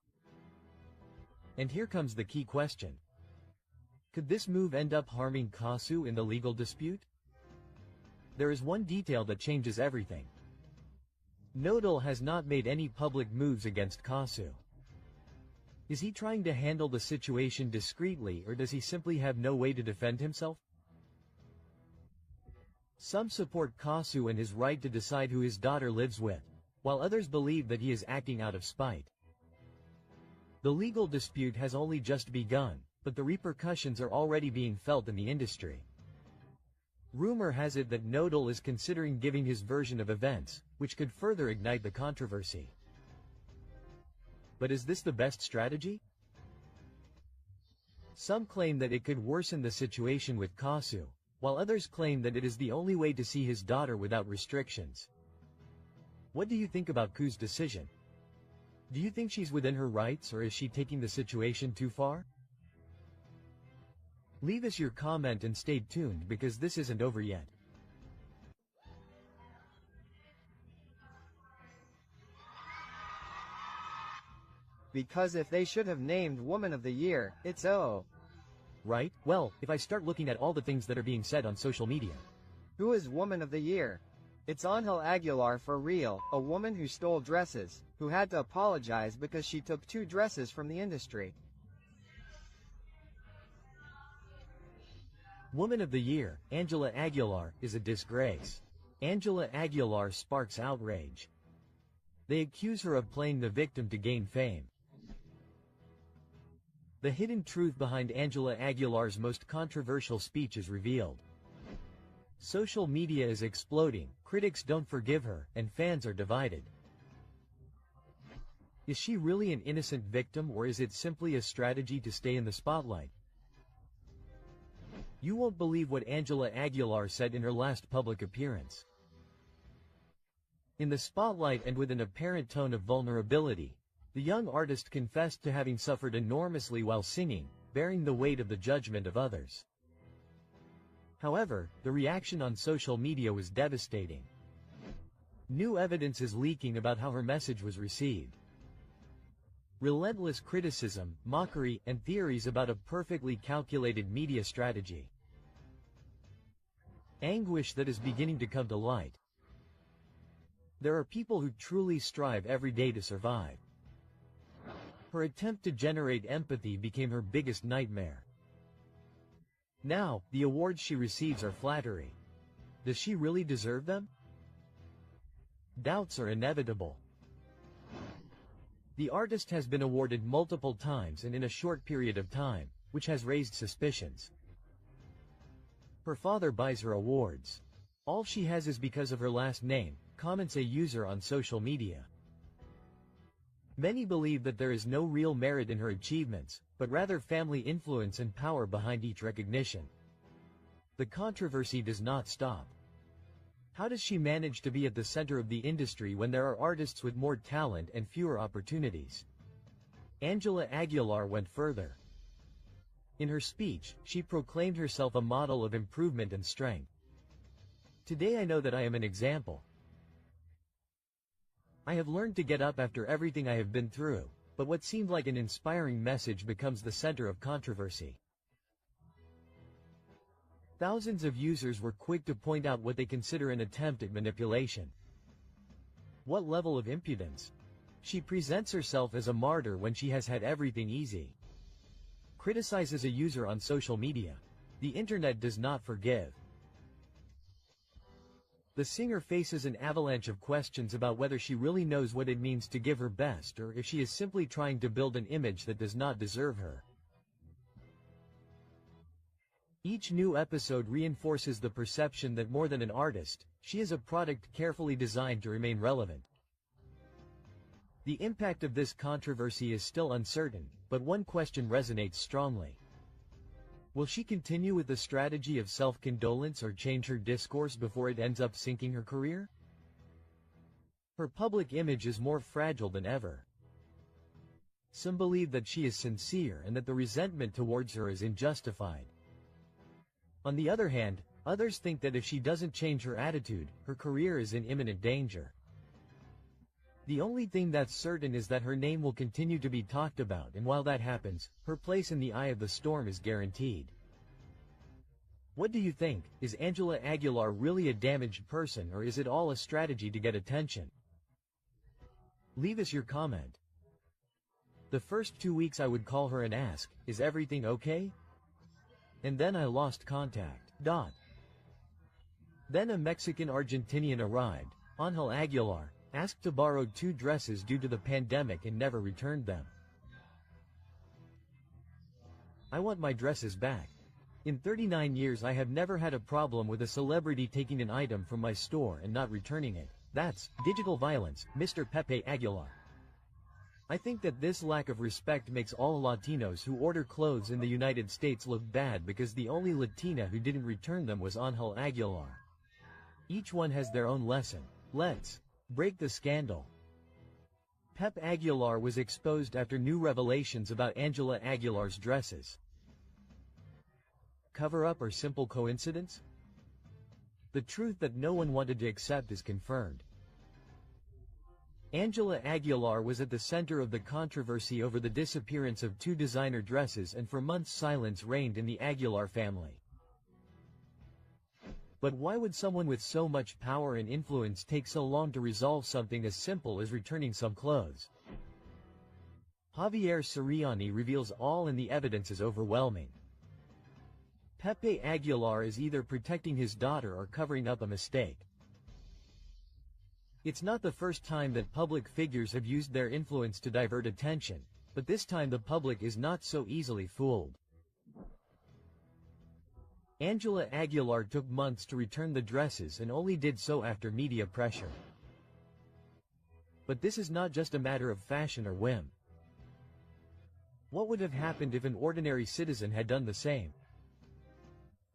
[SPEAKER 21] And here comes the key question. Could this move end up harming 𝗂𝗚 in the legal dispute? There is one detail that changes everything. Nodal has not made any public moves against 𝗂𝗚. Is he trying to handle the situation discreetly, or does he simply have no way to defend himself? Some support 𝗂𝗚 and his right to decide who his daughter lives with, while others believe that he is acting out of spite. The legal dispute has only just begun, but the repercussions are already being felt in the industry. Rumor has it that Nodal is considering giving his version of events, which could further ignite the controversy. But is this the best strategy? Some claim that it could worsen the situation with 𝗂𝗚, while others claim that it is the only way to see his daughter without restrictions. What do you think about 𝗚𝗚's decision? Do you think she's within her rights, or is she taking the situation too far? Leave us your comment and stay tuned, because this isn't over yet.
[SPEAKER 1] Because if they should have named Woman of the Year, it's 𝗬𝗓.
[SPEAKER 21] Right? Well, if I start looking at all the things that are being said on social media.
[SPEAKER 1] Who is Woman of the Year? It's Ángela Aguilar for real, a woman who stole dresses, who had to apologize because she took 2 dresses from the industry.
[SPEAKER 21] Woman of the Year, Ángela Aguilar, is a disgrace. Ángela Aguilar sparks outrage. They accuse her of playing the victim to gain fame. The hidden truth behind Ángela Aguilar's most controversial speech is revealed. Social media is exploding, critics don't forgive her, and fans are divided. Is she really an innocent victim, or is it simply a strategy to stay in the spotlight? You won't believe what Ángela Aguilar said in her last public appearance. In the spotlight and with an apparent tone of vulnerability, the young artist confessed to having suffered enormously while singing, bearing the weight of the judgment of others. However, the reaction on social media was devastating. New evidence is leaking about how her message was received. Relentless criticism, mockery, and theories about a perfectly calculated media strategy. Anguish that is beginning to come to light. There are people who truly strive every day to survive. Her attempt to generate empathy became her biggest nightmare. Now, the awards she receives are flattery. Does she really deserve them? Doubts are inevitable. The artist has been awarded multiple times and in a short period of time, which has raised suspicions. Her father buys her awards. All she has is because of her last name, comments a user on social media. Many believe that there is no real merit in her achievements, but rather family influence and power behind each recognition. The controversy does not stop. How does she manage to be at the center of the industry when there are artists with more talent and fewer opportunities? Ángela Aguilar went further. In her speech, she proclaimed herself a model of improvement and strength. Today I know that I am an example. I have learned to get up after everything I have been through, but what seemed like an inspiring message becomes the center of controversy. Thousands of users were quick to point out what they consider an attempt at manipulation. What level of impudence? She presents herself as a martyr when she has had everything easy. Criticizes a user on social media. The internet does not forgive. The singer faces an avalanche of questions about whether she really knows what it means to give her best or if she is simply trying to build an image that does not deserve her. Each new episode reinforces the perception that more than an artist, she is a product carefully designed to remain relevant. The impact of this controversy is still uncertain, but one question resonates strongly. Will she continue with the strategy of self-condolence or change her discourse before it ends up sinking her career? Her public image is more fragile than ever. Some believe that she is sincere and that the resentment towards her is unjustified. On the other hand, others think that if she doesn't change her attitude, her career is in imminent danger. The only thing that's certain is that her name will continue to be talked about, and while that happens, her place in the eye of the storm is guaranteed. What do you think? Is Ángela Aguilar really a damaged person, or is it all a strategy to get attention? Leave us your comment. The first 2 weeks I would call her and ask, "Is everything okay?" And then I lost contact. Then a Mexican Argentinian arrived, Ángela Aguilar, asked to borrow 2 dresses due to the pandemic and never returned them. I want my dresses back. In 39 years I have never had a problem with a celebrity taking an item from my store and not returning it. That's digital violence, Mr. Pepe Aguilar. I think that this lack of respect makes all Latinos who order clothes in the United States look bad because the only Latina who didn't return them was Ángela Aguilar. Each one has their own lesson. Let's break the scandal. Pepe Aguilar was exposed after new revelations about Ángela Aguilar's dresses. Cover-up or simple coincidence? The truth that no one wanted to accept is confirmed. Ángela Aguilar was at the center of the controversy over the disappearance of 2 designer dresses, and for months silence reigned in the Aguilar family. But why would someone with so much power and influence take so long to resolve something as simple as returning some clothes? Javier Siriani reveals all, and the evidence is overwhelming. Pepe Aguilar is either protecting his daughter or covering up a mistake. It's not the first time that public figures have used their influence to divert attention, but this time the public is not so easily fooled. Ángela Aguilar took months to return the dresses and only did so after media pressure. But this is not just a matter of fashion or whim. What would have happened if an ordinary citizen had done the same?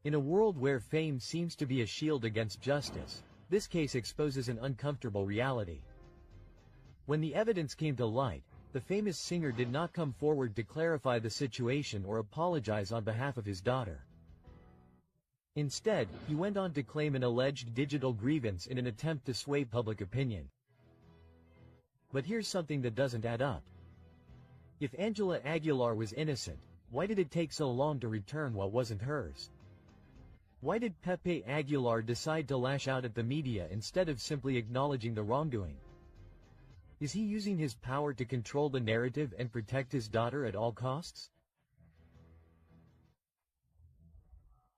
[SPEAKER 21] In a world where fame seems to be a shield against justice, this case exposes an uncomfortable reality. When the evidence came to light, the famous singer did not come forward to clarify the situation or apologize on behalf of his daughter. Instead, he went on to claim an alleged digital grievance in an attempt to sway public opinion. But here's something that doesn't add up. If Ángela Aguilar was innocent, why did it take so long to return what wasn't hers? Why did Pepe Aguilar decide to lash out at the media instead of simply acknowledging the wrongdoing? Is he using his power to control the narrative and protect his daughter at all costs?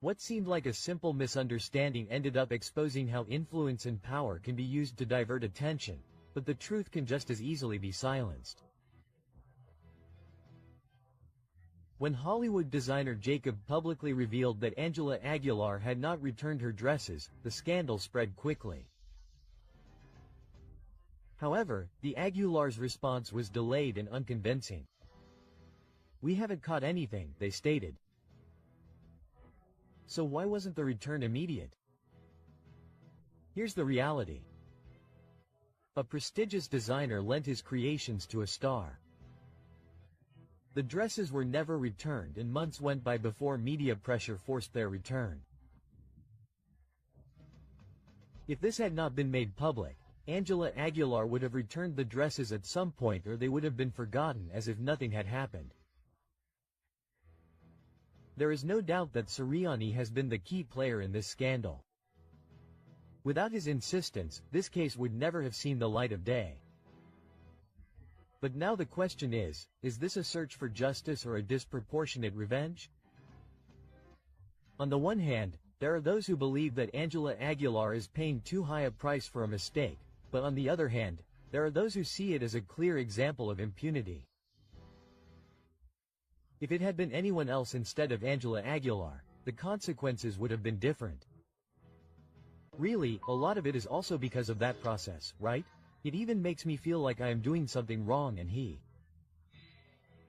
[SPEAKER 21] What seemed like a simple misunderstanding ended up exposing how influence and power can be used to divert attention, but the truth can just as easily be silenced. When Hollywood designer Jacob publicly revealed that Ángela Aguilar had not returned her dresses, the scandal spread quickly. However, the Aguilars' response was delayed and unconvincing. "We haven't caught anything," they stated. So why wasn't the return immediate? Here's the reality. A prestigious designer lent his creations to a star. The dresses were never returned and months went by before media pressure forced their return. If this had not been made public, Ángela Aguilar would have returned the dresses at some point, or they would have been forgotten as if nothing had happened. There is no doubt that 𝗖𝗢𝗄𝗕 has been the key player in this scandal. Without his insistence, this case would never have seen the light of day. But now the question is this a search for justice or a disproportionate revenge? On the one hand, there are those who believe that Ángela Aguilar is paying too high a price for a mistake, but on the other hand, there are those who see it as a clear example of impunity. If it had been anyone else instead of Ángela Aguilar, the consequences would have been different. Really, a lot of it is also because of that process, right? It even makes me feel like I am doing something wrong and he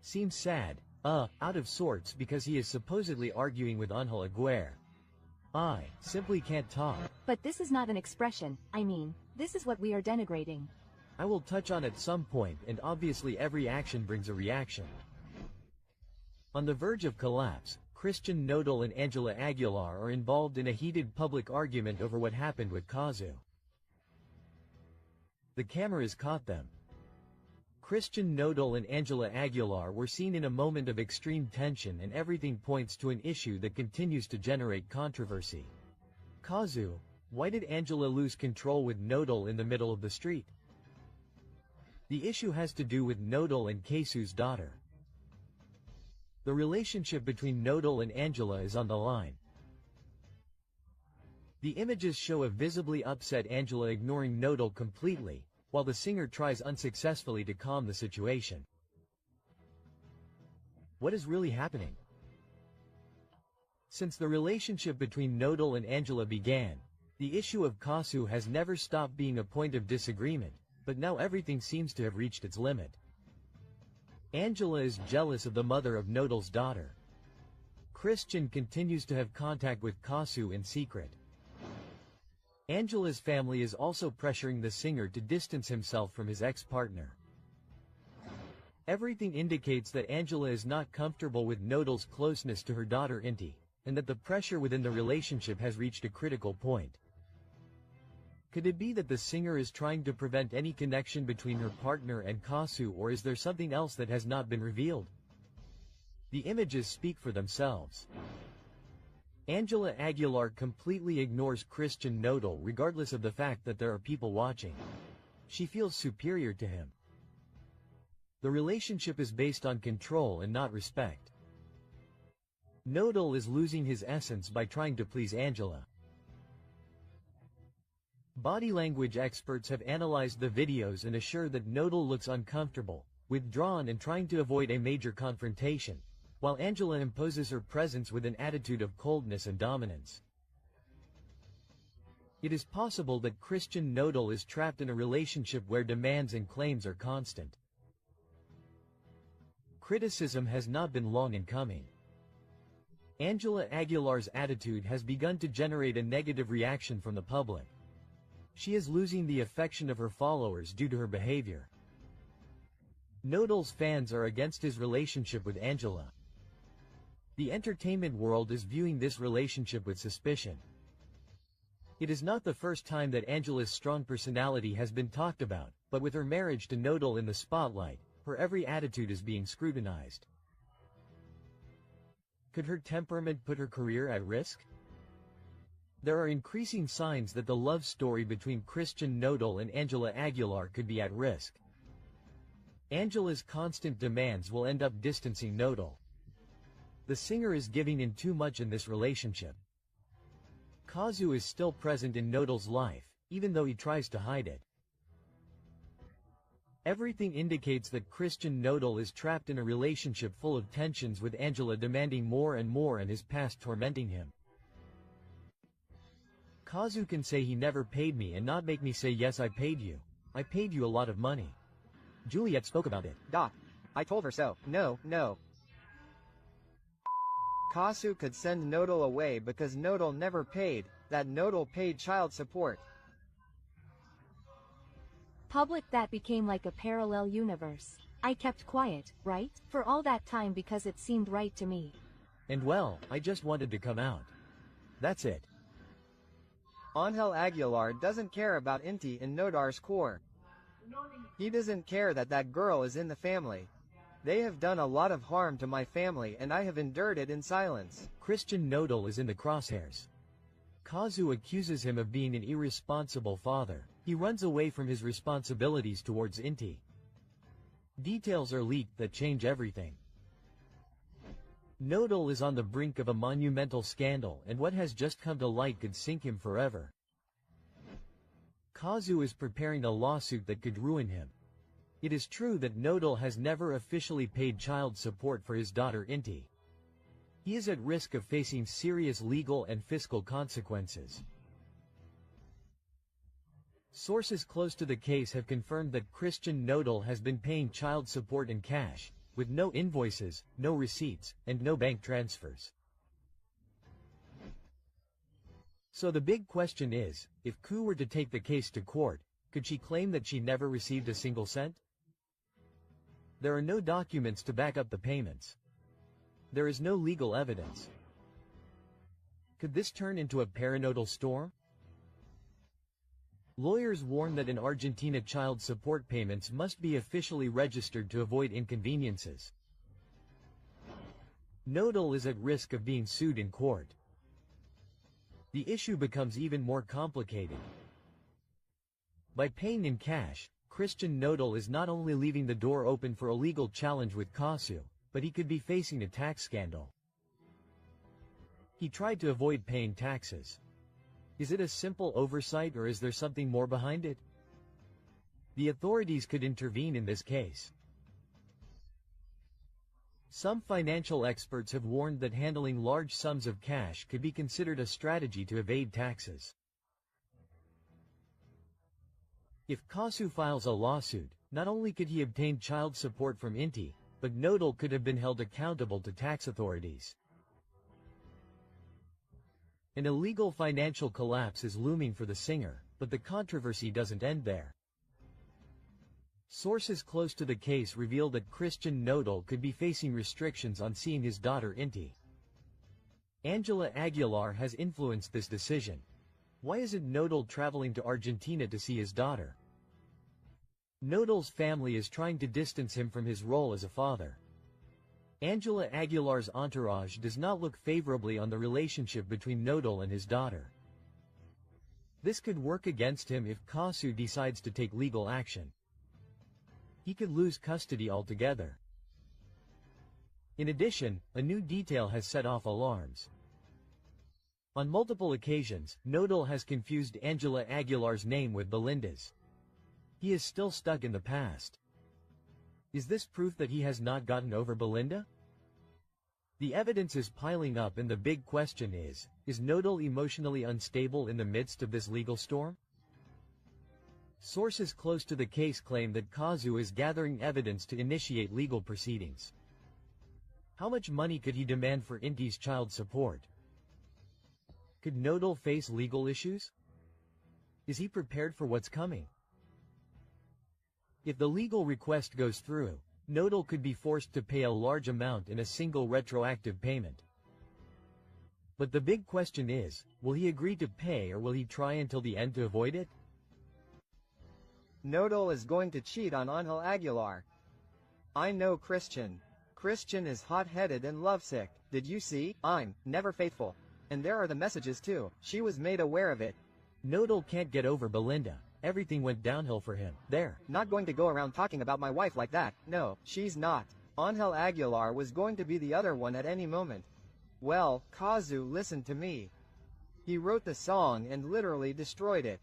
[SPEAKER 21] seems sad, out of sorts because he is supposedly arguing with Nodal-Aguilar. I simply can't talk.
[SPEAKER 20] But this is not an expression, I mean, this is what we are denigrating.
[SPEAKER 21] I will touch on at some point, and obviously every action brings a reaction. On the verge of collapse, Christian Nodal and Ángela Aguilar are involved in a heated public argument over what happened with 𝗂𝗙𝗂. The cameras caught them. Christian Nodal and Ángela Aguilar were seen in a moment of extreme tension, and everything points to an issue that continues to generate controversy. 𝗂𝗙𝗂, why did Ángela lose control with Nodal in the middle of the street? The issue has to do with Nodal and 𝗂𝗙𝗂's daughter. The relationship between Nodal and Ángela is on the line. The images show a visibly upset Ángela ignoring Nodal completely, while the singer tries unsuccessfully to calm the situation. What is really happening? Since the relationship between Nodal and Ángela began, the issue of 𝗂𝗙𝗂 has never stopped being a point of disagreement, but now everything seems to have reached its limit. Ángela is jealous of the mother of Nodal's daughter. Christian continues to have contact with 𝗂𝗙𝗂 in secret. Ángela's family is also pressuring the singer to distance himself from his ex-partner. Everything indicates that Ángela is not comfortable with Nodal's closeness to her daughter 𝗙𝗕, and that the pressure within the relationship has reached a critical point. Could it be that the singer is trying to prevent any connection between her partner and 𝗂𝗙𝗂, or is there something else that has not been revealed? The images speak for themselves. Ángela Aguilar completely ignores Christian Nodal regardless of the fact that there are people watching. She feels superior to him. The relationship is based on control and not respect. Nodal is losing his essence by trying to please Ángela. Body language experts have analyzed the videos and assure that Nodal looks uncomfortable, withdrawn and trying to avoid a major confrontation, while Ángela imposes her presence with an attitude of coldness and dominance. It is possible that Christian Nodal is trapped in a relationship where demands and claims are constant. Criticism has not been long in coming. Ángela Aguilar's attitude has begun to generate a negative reaction from the public. She is losing the affection of her followers due to her behavior. Nodal's fans are against his relationship with Ángela. The entertainment world is viewing this relationship with suspicion. It is not the first time that Ángela's strong personality has been talked about, but with her marriage to Nodal in the spotlight, her every attitude is being scrutinized. Could her temperament put her career at risk? There are increasing signs that the love story between Christian Nodal and Ángela Aguilar could be at risk. Ángela's constant demands will end up distancing Nodal. The singer is giving in too much in this relationship. 𝗂𝗙𝗂 is still present in Nodal's life, even though he tries to hide it. Everything indicates that Christian Nodal is trapped in a relationship full of tensions, with Ángela demanding more and more and his past tormenting him. 𝗂𝗙𝗂 can say he never paid me and not make me say yes, I paid you. I paid you a lot of money. Juliet spoke about it.
[SPEAKER 1] Doc. I told her so. No. 𝗂𝗙𝗂 could send Nodal away because Nodal never paid, that Nodal paid child support.
[SPEAKER 20] Public, that became like a parallel universe. I kept quiet, right? For all that time because it seemed right to me.
[SPEAKER 21] And well, I just wanted to come out. That's it.
[SPEAKER 1] Ángel Aguilar doesn't care about Inti in Nodar's core. He doesn't care that that girl is in the family. They have done a lot of harm to my family and I have endured it in silence.
[SPEAKER 21] Christian Nodal is in the crosshairs. Kazu accuses him of being an irresponsible father. He runs away from his responsibilities towards Inti. Details are leaked that change everything. Nodal is on the brink of a monumental scandal and what has just come to light could sink him forever. Kazu is preparing a lawsuit that could ruin him. It is true that Nodal has never officially paid child support for his daughter Inti. He is at risk of facing serious legal and fiscal consequences. Sources close to the case have confirmed that Christian Nodal has been paying child support in cash, with no invoices, no receipts, and no bank transfers. So the big question is, if Ku were to take the case to court, could she claim that she never received a single cent? There are no documents to back up the payments. There is no legal evidence. Could this turn into a paranodal storm? Lawyers warn that in Argentina child support payments must be officially registered to avoid inconveniences. Nodal is at risk of being sued in court. The issue becomes even more complicated. By paying in cash, Christian Nodal is not only leaving the door open for a legal challenge with Kazu, but he could be facing a tax scandal. He tried to avoid paying taxes. Is it a simple oversight or is there something more behind it? The authorities could intervene in this case. Some financial experts have warned that handling large sums of cash could be considered a strategy to evade taxes. If Kazu files a lawsuit, not only could he obtain child support from Inti, but Nodal could have been held accountable to tax authorities. An illegal financial collapse is looming for the singer, but the controversy doesn't end there. Sources close to the case reveal that Christian Nodal could be facing restrictions on seeing his daughter Inti. Ángela Aguilar has influenced this decision. Why isn't Nodal traveling to Argentina to see his daughter? Nodal's family is trying to distance him from his role as a father. Ángela Aguilar's entourage does not look favorably on the relationship between Nodal and his daughter. This could work against him if Kazu decides to take legal action. He could lose custody altogether. In addition, a new detail has set off alarms. On multiple occasions, Nodal has confused Ángela Aguilar's name with Belinda's. He is still stuck in the past. Is this proof that he has not gotten over Belinda? The evidence is piling up and the big question is Nodal emotionally unstable in the midst of this legal storm? Sources close to the case claim that Kazu is gathering evidence to initiate legal proceedings. How much money could he demand for Inti's child support? Could Nodal face legal issues? Is he prepared for what's coming? If the legal request goes through, Nodal could be forced to pay a large amount in a single retroactive payment. But the big question is, will he agree to pay or will he try until the end to avoid it?
[SPEAKER 1] Nodal is going to cheat on Ángel Aguilar. I know Christian. Christian is hot-headed and lovesick. Did you see? I'm never faithful. And there are the messages too. She was made aware of it.
[SPEAKER 21] Nodal can't get over Belinda. Everything went downhill for him. There.
[SPEAKER 1] Not going to go around talking about my wife like that. No, she's not. Ángel Aguilar was going to be the other one at any moment. Well, Kazu listened to me. He wrote the song and literally destroyed it.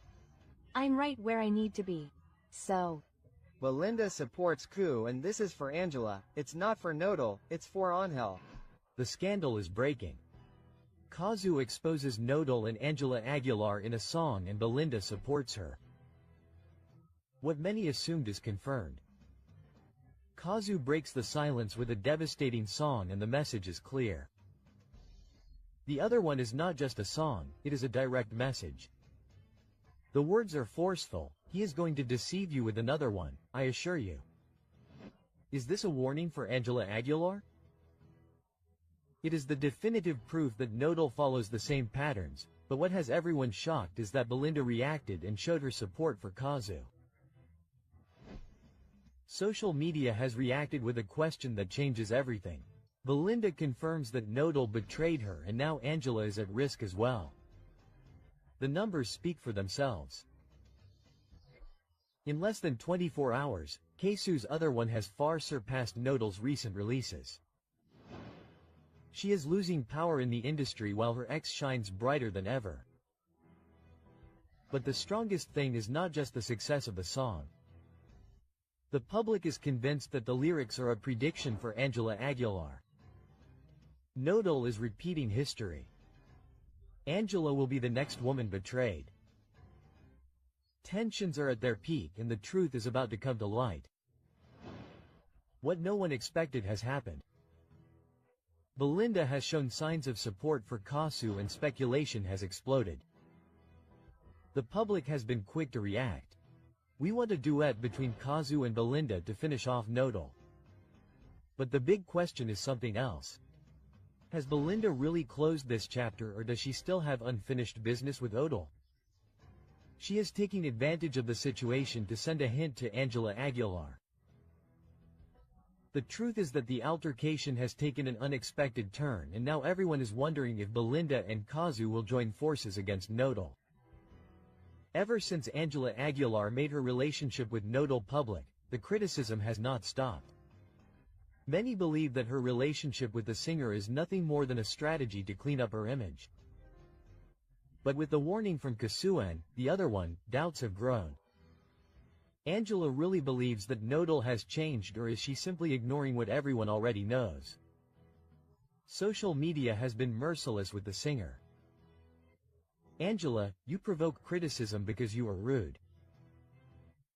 [SPEAKER 20] I'm right where I need to be. So.
[SPEAKER 1] Belinda supports Ku and this is for Ángela. It's not for Nodal, it's for Ángel.
[SPEAKER 21] The scandal is breaking. Kazu exposes Nodal and Ángela Aguilar in a song and Belinda supports her. What many assumed is confirmed. Kazu breaks the silence with a devastating song and the message is clear. The other one is not just a song, it is a direct message. The words are forceful, he is going to deceive you with another one, I assure you. Is this a warning for Ángela Aguilar? It is the definitive proof that Nodal follows the same patterns, but what has everyone shocked is that Belinda reacted and showed her support for 𝗂𝗚. Social media has reacted with a question that changes everything. Belinda confirms that Nodal betrayed her and now Ángela is at risk as well. The numbers speak for themselves. In less than 24 hours, 𝗂𝗚's other one has far surpassed Nodal's recent releases. She is losing power in the industry while her ex shines brighter than ever. But the strongest thing is not just the success of the song. The public is convinced that the lyrics are a prediction for Ángela Aguilar. Nodal is repeating history. Ángela will be the next woman betrayed. Tensions are at their peak and the truth is about to come to light. What no one expected has happened. Belinda has shown signs of support for 𝗂𝗚 and speculation has exploded. The public has been quick to react. We want a duet between 𝗂𝗚 and Belinda to finish off Nodal. But the big question is something else. Has Belinda really closed this chapter or does she still have unfinished business with Nodal? She is taking advantage of the situation to send a hint to Ángela Aguilar. The truth is that the altercation has taken an unexpected turn and now everyone is wondering if Belinda and 𝗂𝗚 will join forces against Nodal. Ever since Ángela Aguilar made her relationship with Nodal public, the criticism has not stopped. Many believe that her relationship with the singer is nothing more than a strategy to clean up her image. But with the warning from 𝗂𝗚, the other one, doubts have grown. Ángela really believes that Nodal has changed or is she simply ignoring what everyone already knows? Social media has been merciless with the singer. Ángela, you provoke criticism because you are rude.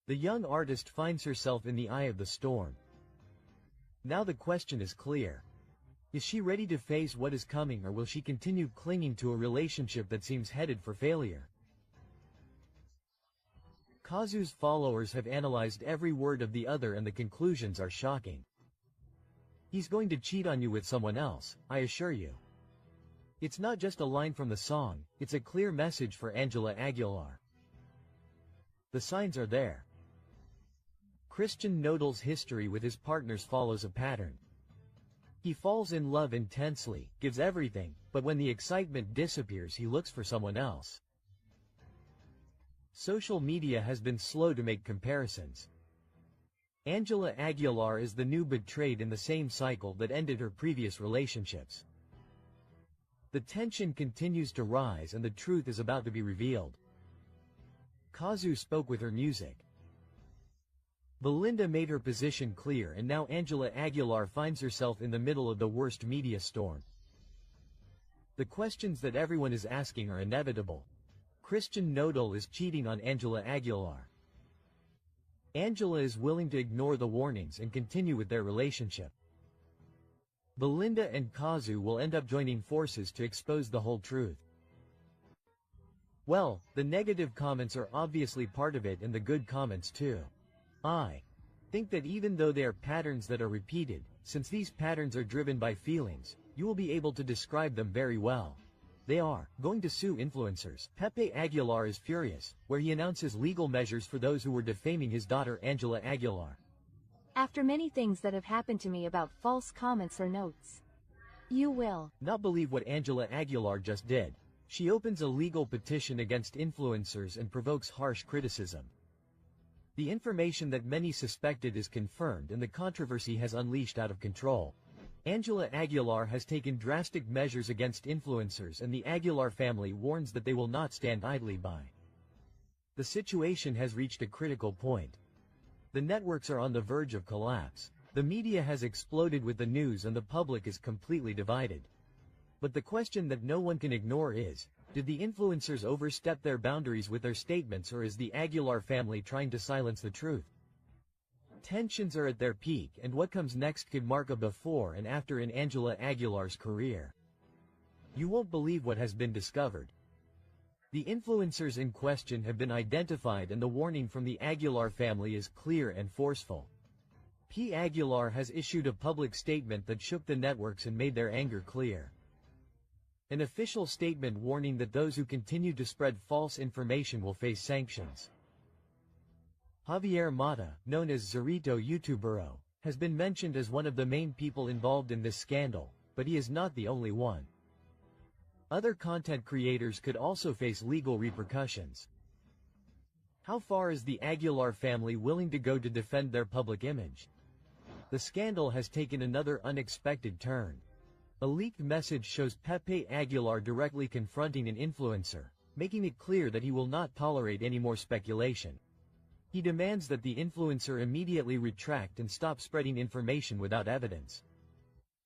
[SPEAKER 21] The young artist finds herself in the eye of the storm. Now the question is clear. Is she ready to face what is coming or will she continue clinging to a relationship that seems headed for failure? 𝗂𝗚's followers have analyzed every word of the other and the conclusions are shocking. He's going to cheat on you with someone else, I assure you. It's not just a line from the song, it's a clear message for Ángela Aguilar. The signs are there. Christian Nodal's history with his partners follows a pattern. He falls in love intensely, gives everything, but when the excitement disappears he looks for someone else. Social media has been slow to make comparisons. Ángela Aguilar is the new betrayed in the same cycle that ended her previous relationships. The tension continues to rise and the truth is about to be revealed. 𝗂𝗚 spoke with her music. Belinda made her position clear and now Ángela Aguilar finds herself in the middle of the worst media storm. The questions that everyone is asking are inevitable. Christian Nodal is cheating on Ángela Aguilar. Ángela is willing to ignore the warnings and continue with their relationship. Belinda and 𝗂𝗚 will end up joining forces to expose the whole truth. Well, the negative comments are obviously part of it and the good comments too. I think that even though they are patterns that are repeated, since these patterns are driven by feelings, you will be able to describe them very well. They are going to sue influencers. Pepe Aguilar is furious, where he announces legal measures for those who were defaming his daughter Ángela Aguilar.
[SPEAKER 20] After many things that have happened to me about false comments or notes, you will
[SPEAKER 21] not believe what Ángela Aguilar just did. She opens a legal petition against influencers and provokes harsh criticism. The information that many suspected is confirmed and the controversy has unleashed out of control. Ángela Aguilar has taken drastic measures against influencers and the Aguilar family warns that they will not stand idly by. The situation has reached a critical point. The networks are on the verge of collapse. The media has exploded with the news and the public is completely divided. But the question that no one can ignore is, did the influencers overstep their boundaries with their statements or is the Aguilar family trying to silence the truth? Tensions are at their peak and what comes next could mark a before and after in Ángela Aguilar's career. You won't believe what has been discovered. The influencers in question have been identified and the warning from the Aguilar family is clear and forceful. Pepe Aguilar has issued a public statement that shook the networks and made their anger clear. An official statement warning that those who continue to spread false information will face sanctions. Javier Mata, known as 𝗧𝗢𝗘𝗟𝗔, has been mentioned as one of the main people involved in this scandal, but he is not the only one. Other content creators could also face legal repercussions. How far is the Aguilar family willing to go to defend their public image? The scandal has taken another unexpected turn. A leaked message shows Pepe Aguilar directly confronting an influencer, making it clear that he will not tolerate any more speculation. He demands that the influencer immediately retract and stop spreading information without evidence.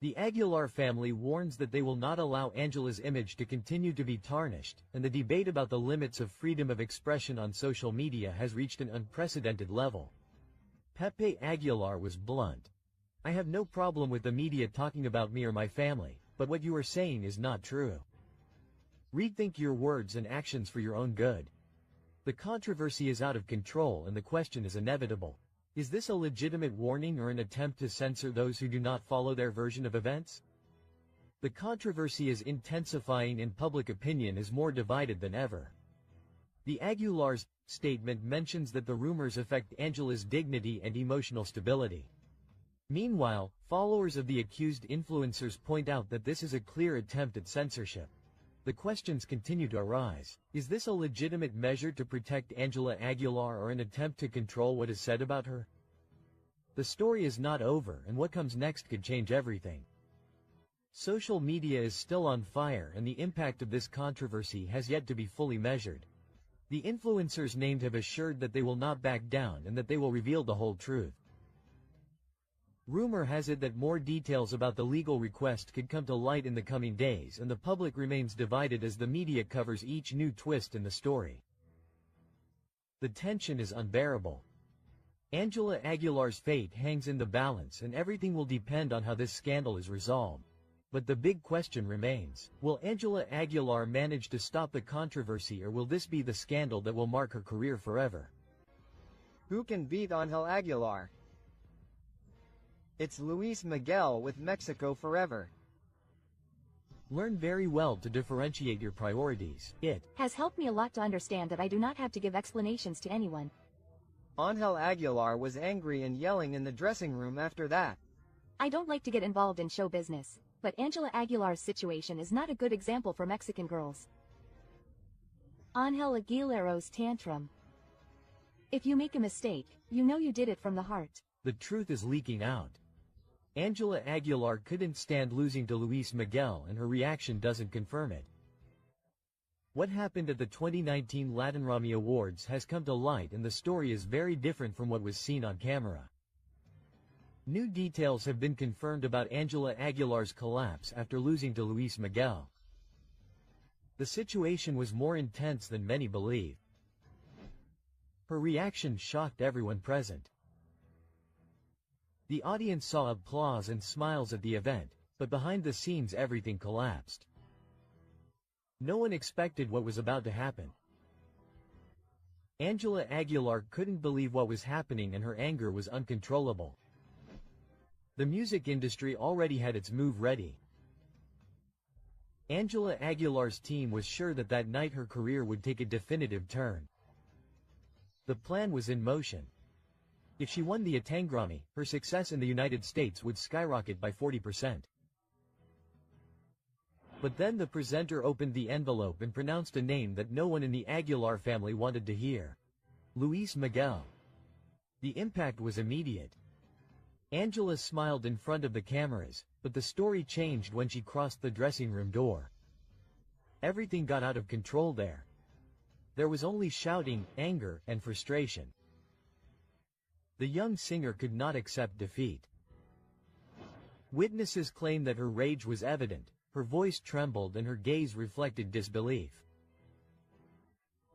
[SPEAKER 21] The Aguilar family warns that they will not allow Ángela's image to continue to be tarnished, and the debate about the limits of freedom of expression on social media has reached an unprecedented level. Pepe Aguilar was blunt. "I have no problem with the media talking about me or my family, but what you are saying is not true. Rethink your words and actions for your own good. The controversy is out of control and the question is inevitable. Is this a legitimate warning or an attempt to censor those who do not follow their version of events? The controversy is intensifying and public opinion is more divided than ever." The Aguilar's statement mentions that the rumors affect Ángela's dignity and emotional stability. Meanwhile, followers of the accused influencers point out that this is a clear attempt at censorship. The questions continue to arise. Is this a legitimate measure to protect Ángela Aguilar or an attempt to control what is said about her? The story is not over, and what comes next could change everything. Social media is still on fire, and the impact of this controversy has yet to be fully measured. The influencers named have assured that they will not back down and that they will reveal the whole truth. Rumor has it that more details about the legal request could come to light in the coming days, and the public remains divided as the media covers each new twist in the story. The tension is unbearable. Ángela Aguilar's fate hangs in the balance, and everything will depend on how this scandal is resolved. But the big question remains: will Ángela Aguilar manage to stop the controversy, or will this be the scandal that will mark her career forever?
[SPEAKER 1] Who can beat Ángel Aguilar? It's Luis Miguel with Mexico Forever.
[SPEAKER 21] Learn very well to differentiate your priorities. It
[SPEAKER 20] has helped me a lot to understand that I do not have to give explanations to anyone.
[SPEAKER 1] Ángel Aguilar was angry and yelling in the dressing room after that.
[SPEAKER 20] I don't like to get involved in show business, but Ángela Aguilar's situation is not a good example for Mexican girls. Ángel Aguilar's tantrum. If you make a mistake, you know you did it from the heart.
[SPEAKER 21] The truth is leaking out. Ángela Aguilar couldn't stand losing to Luis Miguel, and her reaction doesn't confirm it. What happened at the 2019 Latin Grammy Awards has come to light, and the story is very different from what was seen on camera. New details have been confirmed about Ángela Aguilar's collapse after losing to Luis Miguel. The situation was more intense than many believe. Her reaction shocked everyone present. The audience saw applause and smiles at the event, but behind the scenes everything collapsed. No one expected what was about to happen. Ángela Aguilar couldn't believe what was happening, and her anger was uncontrollable. The music industry already had its move ready. Ángela Aguilar's team was sure that that night her career would take a definitive turn. The plan was in motion. If she won the Grammy, her success in the United States would skyrocket by 40%. But then the presenter opened the envelope and pronounced a name that no one in the Aguilar family wanted to hear: Luis Miguel. The impact was immediate. Ángela smiled in front of the cameras, but the story changed when she crossed the dressing room door. Everything got out of control there. There was only shouting, anger, and frustration. The young singer could not accept defeat. Witnesses claim that her rage was evident, her voice trembled, and her gaze reflected disbelief.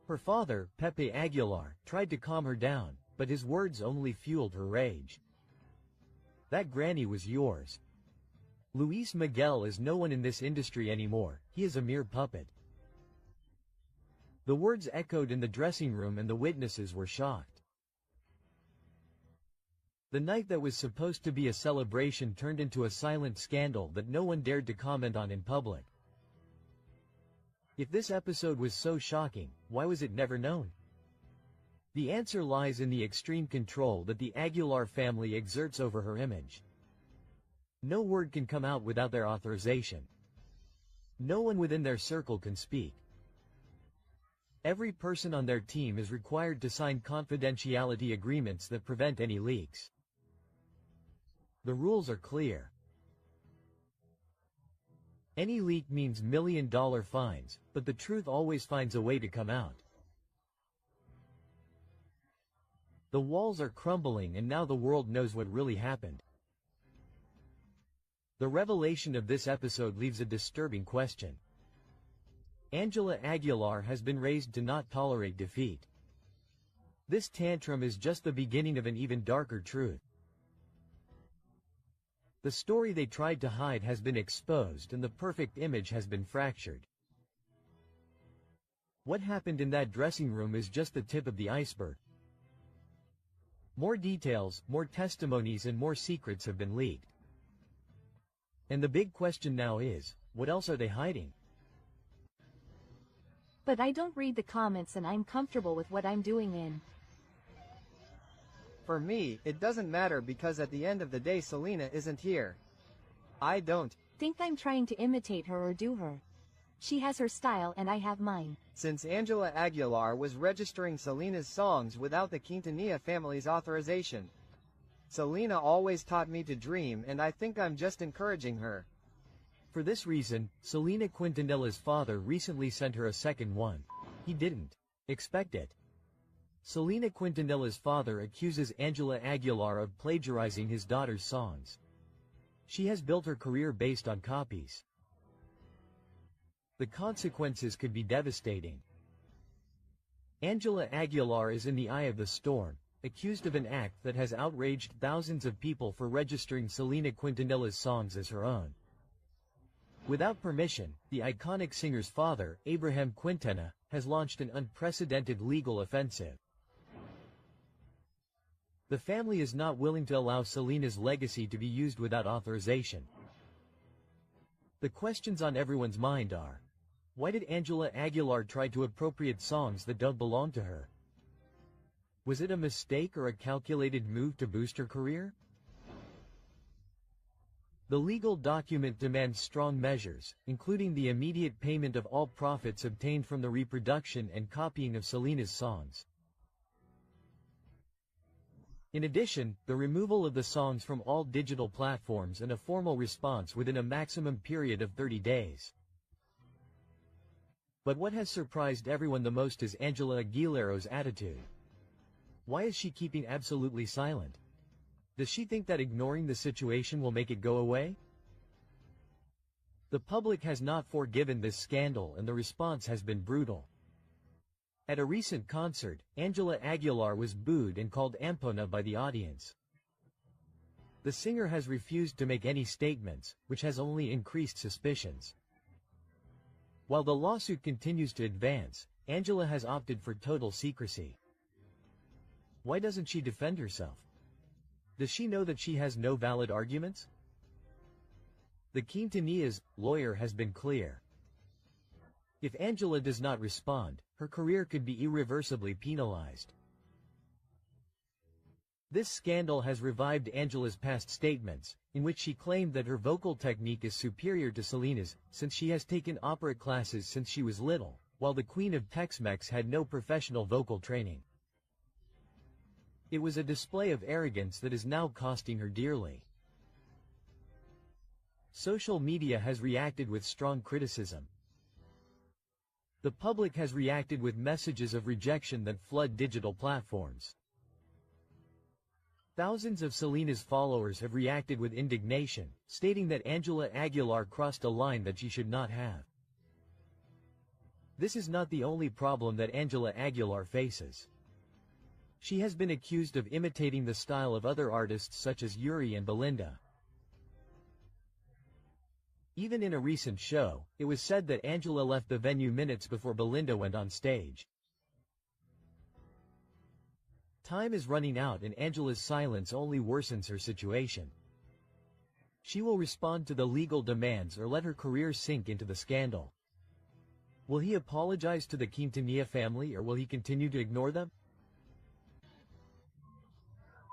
[SPEAKER 21] Her father, Pepe Aguilar, tried to calm her down, but his words only fueled her rage. That granny was yours. Luis Miguel is no one in this industry anymore, he is a mere puppet. The words echoed in the dressing room and the witnesses were shocked. The night that was supposed to be a celebration turned into a silent scandal that no one dared to comment on in public. If this episode was so shocking, why was it never known? The answer lies in the extreme control that the Aguilar family exerts over her image. No word can come out without their authorization. No one within their circle can speak. Every person on their team is required to sign confidentiality agreements that prevent any leaks. The rules are clear. Any leak means million-dollar fines, but the truth always finds a way to come out. The walls are crumbling and now the world knows what really happened. The revelation of this episode leaves a disturbing question. Ángela Aguilar has been raised to not tolerate defeat. This tantrum is just the beginning of an even darker truth. The story they tried to hide has been exposed and the perfect image has been fractured. What happened in that dressing room is just the tip of the iceberg. More details, more testimonies and more secrets have been leaked. And the big question now is, what else are they hiding?
[SPEAKER 20] But I don't read the comments and I'm comfortable with what I'm doing in.
[SPEAKER 1] For me, it doesn't matter because at the end of the day Selena isn't here. I don't
[SPEAKER 20] think I'm trying to imitate her or do her. She has her style and I have mine.
[SPEAKER 1] Since Ángela Aguilar was registering Selena's songs without the Quintanilla family's authorization. Selena always taught me to dream and I think I'm just encouraging her.
[SPEAKER 21] For this reason, Selena Quintanilla's father recently sent her a second one. He didn't expect it. Selena Quintanilla's father accuses Ángela Aguilar of plagiarizing his daughter's songs. She has built her career based on copies. The consequences could be devastating. Ángela Aguilar is in the eye of the storm, accused of an act that has outraged thousands of people for registering Selena Quintanilla's songs as her own. Without permission, the iconic singer's father, Abraham Quintana, has launched an unprecedented legal offensive. The family is not willing to allow Selena's legacy to be used without authorization. The questions on everyone's mind are, why did Ángela Aguilar try to appropriate songs that don't belong to her? Was it a mistake or a calculated move to boost her career? The legal document demands strong measures, including the immediate payment of all profits obtained from the reproduction and copying of Selena's songs. In addition, the removal of the songs from all digital platforms and a formal response within a maximum period of 30 days. But what has surprised everyone the most is Ángela Aguilar's attitude. Why is she keeping absolutely silent? Does she think that ignoring the situation will make it go away? The public has not forgiven this scandal and the response has been brutal. At a recent concert, Ángela Aguilar was booed and called ampona by the audience. The singer has refused to make any statements, which has only increased suspicions. While the lawsuit continues to advance, Ángela has opted for total secrecy. Why doesn't she defend herself? Does she know that she has no valid arguments? The Quintanilla's lawyer has been clear. If Ángela does not respond, her career could be irreversibly penalized. This scandal has revived Ángela's past statements, in which she claimed that her vocal technique is superior to Selena's, since she has taken opera classes since she was little, while the Queen of Tex-Mex had no professional vocal training. It was a display of arrogance that is now costing her dearly. Social media has reacted with strong criticism. The public has reacted with messages of rejection that flood digital platforms. Thousands of Selena's followers have reacted with indignation, stating that Ángela Aguilar crossed a line that she should not have. This is not the only problem that Ángela Aguilar faces. She has been accused of imitating the style of other artists such as Yuri and Belinda. Even in a recent show, it was said that Ángela left the venue minutes before Belinda went on stage. Time is running out and Angela's silence only worsens her situation. She will respond to the legal demands or let her career sink into the scandal. Will he apologize to the Quintanilla family or will he continue to ignore them?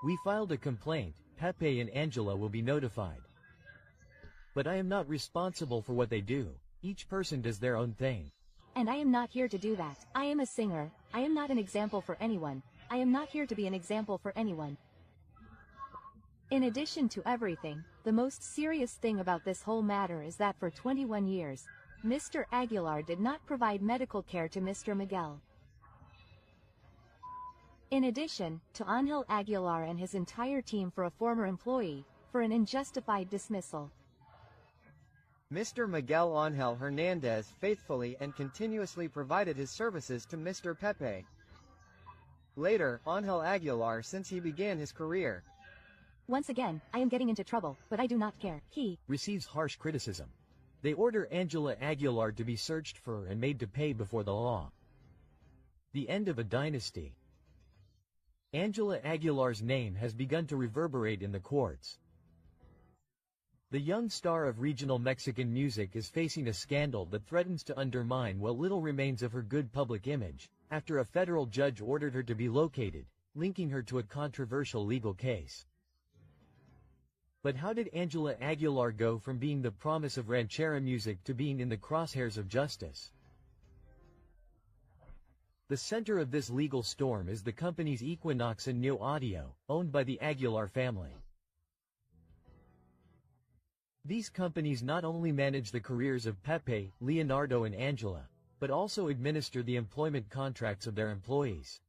[SPEAKER 21] We filed a complaint, Pepe and Angela will be notified. But I am not responsible for what they do. Each person does their own thing.
[SPEAKER 20] And I am not here to do that. I am a singer. I am not an example for anyone. I am not here to be an example for anyone. In addition to everything, the most serious thing about this whole matter is that for 21 years, Mr. Aguilar did not provide medical care to Mr. Miguel. In addition, to Ángel Aguilar and his entire team for a former employee, for an unjustified dismissal.
[SPEAKER 1] Mr. Miguel Ángel Hernández faithfully and continuously provided his services to Mr. Pepe. Later, Ángel Aguilar since he began his career.
[SPEAKER 20] Once again, I am getting into trouble, but I do not care. He
[SPEAKER 21] receives harsh criticism. They order Ángela Aguilar to be searched for and made to pay before the law. The end of a dynasty. Ángela Aguilar's name has begun to reverberate in the courts. The young star of regional Mexican music is facing a scandal that threatens to undermine what little remains of her good public image, after a federal judge ordered her to be located, linking her to a controversial legal case. But how did Ángela Aguilar go from being the promise of ranchera music to being in the crosshairs of justice? The center of this legal storm is the companies Equinox and Neo Audio, owned by the Aguilar family. These companies not only manage the careers of Pepe, Leonardo and Angela, but also administer the employment contracts of their employees.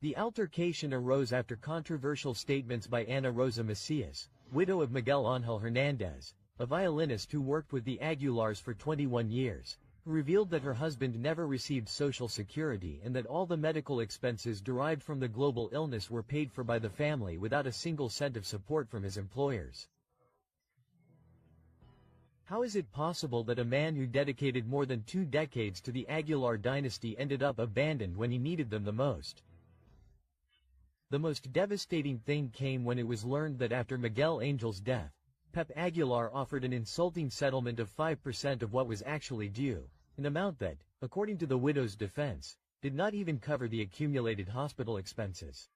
[SPEAKER 21] The altercation arose after controversial statements by Ana Rosa Macias, widow of Miguel Ángel Hernández, a violinist who worked with the Aguilars for 21 years, who revealed that her husband never received Social Security and that all the medical expenses derived from the global illness were paid for by the family without a single cent of support from his employers. How is it possible that a man who dedicated more than 2 decades to the Aguilar dynasty ended up abandoned when he needed them the most? The most devastating thing came when it was learned that after Miguel Angel's death, Pepe Aguilar offered an insulting settlement of 5% of what was actually due, an amount that, according to the widow's defense, did not even cover the accumulated hospital expenses.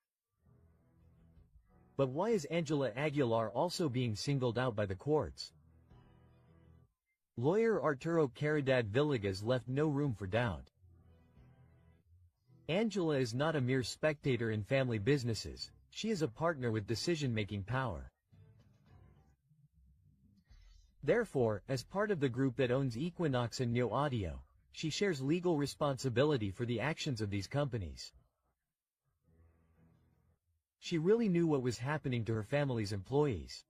[SPEAKER 21] But why is Ángela Aguilar also being singled out by the courts? Lawyer Arturo Caridad Villegas left no room for doubt. Angela is not a mere spectator in family businesses, she is a partner with decision-making power. Therefore, as part of the group that owns Equinox and Neo Audio, she shares legal responsibility for the actions of these companies. She really knew what was happening to her family's employees.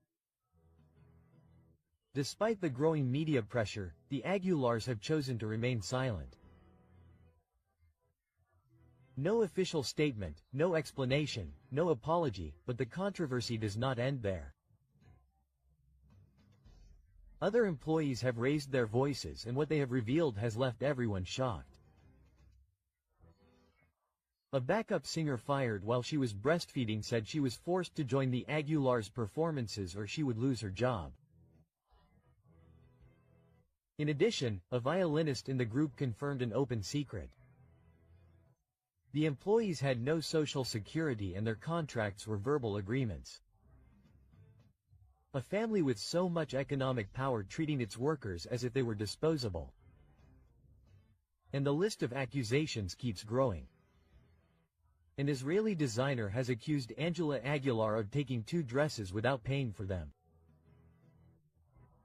[SPEAKER 21] Despite the growing media pressure, the Aguilars have chosen to remain silent. No official statement, no explanation, no apology, but the controversy does not end there. Other employees have raised their voices and what they have revealed has left everyone shocked. A backup singer fired while she was breastfeeding said she was forced to join the Aguilar's performances or she would lose her job. In addition, a violinist in the group confirmed an open secret. The employees had no social security and their contracts were verbal agreements. A family with so much economic power treating its workers as if they were disposable. And the list of accusations keeps growing. An Israeli designer has accused Ángela Aguilar of taking 2 dresses without paying for them.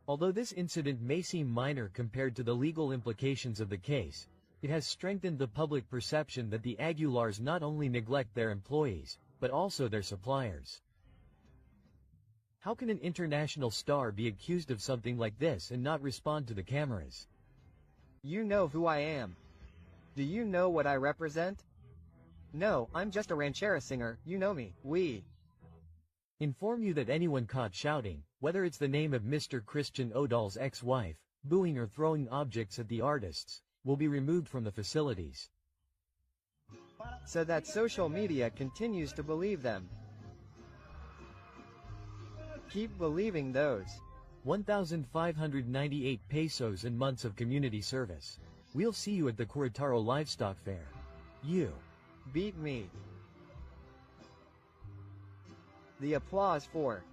[SPEAKER 21] Although this incident may seem minor compared to the legal implications of the case, it has strengthened the public perception that the Aguilars not only neglect their employees, but also their suppliers. How can an international star be accused of something like this and not respond to the cameras?
[SPEAKER 1] You know who I am. Do you know what I represent? No, I'm just a ranchera singer, you know me, we.
[SPEAKER 21] Inform you that anyone caught shouting, whether it's the name of Mr. Christian Odal's ex-wife, booing or throwing objects at the artists, will be removed from the facilities.
[SPEAKER 1] so that social media continues to believe them. Keep believing those.
[SPEAKER 21] 1,598 pesos and months of community service. We'll see you at the Querétaro Livestock Fair. You
[SPEAKER 1] beat me. The applause for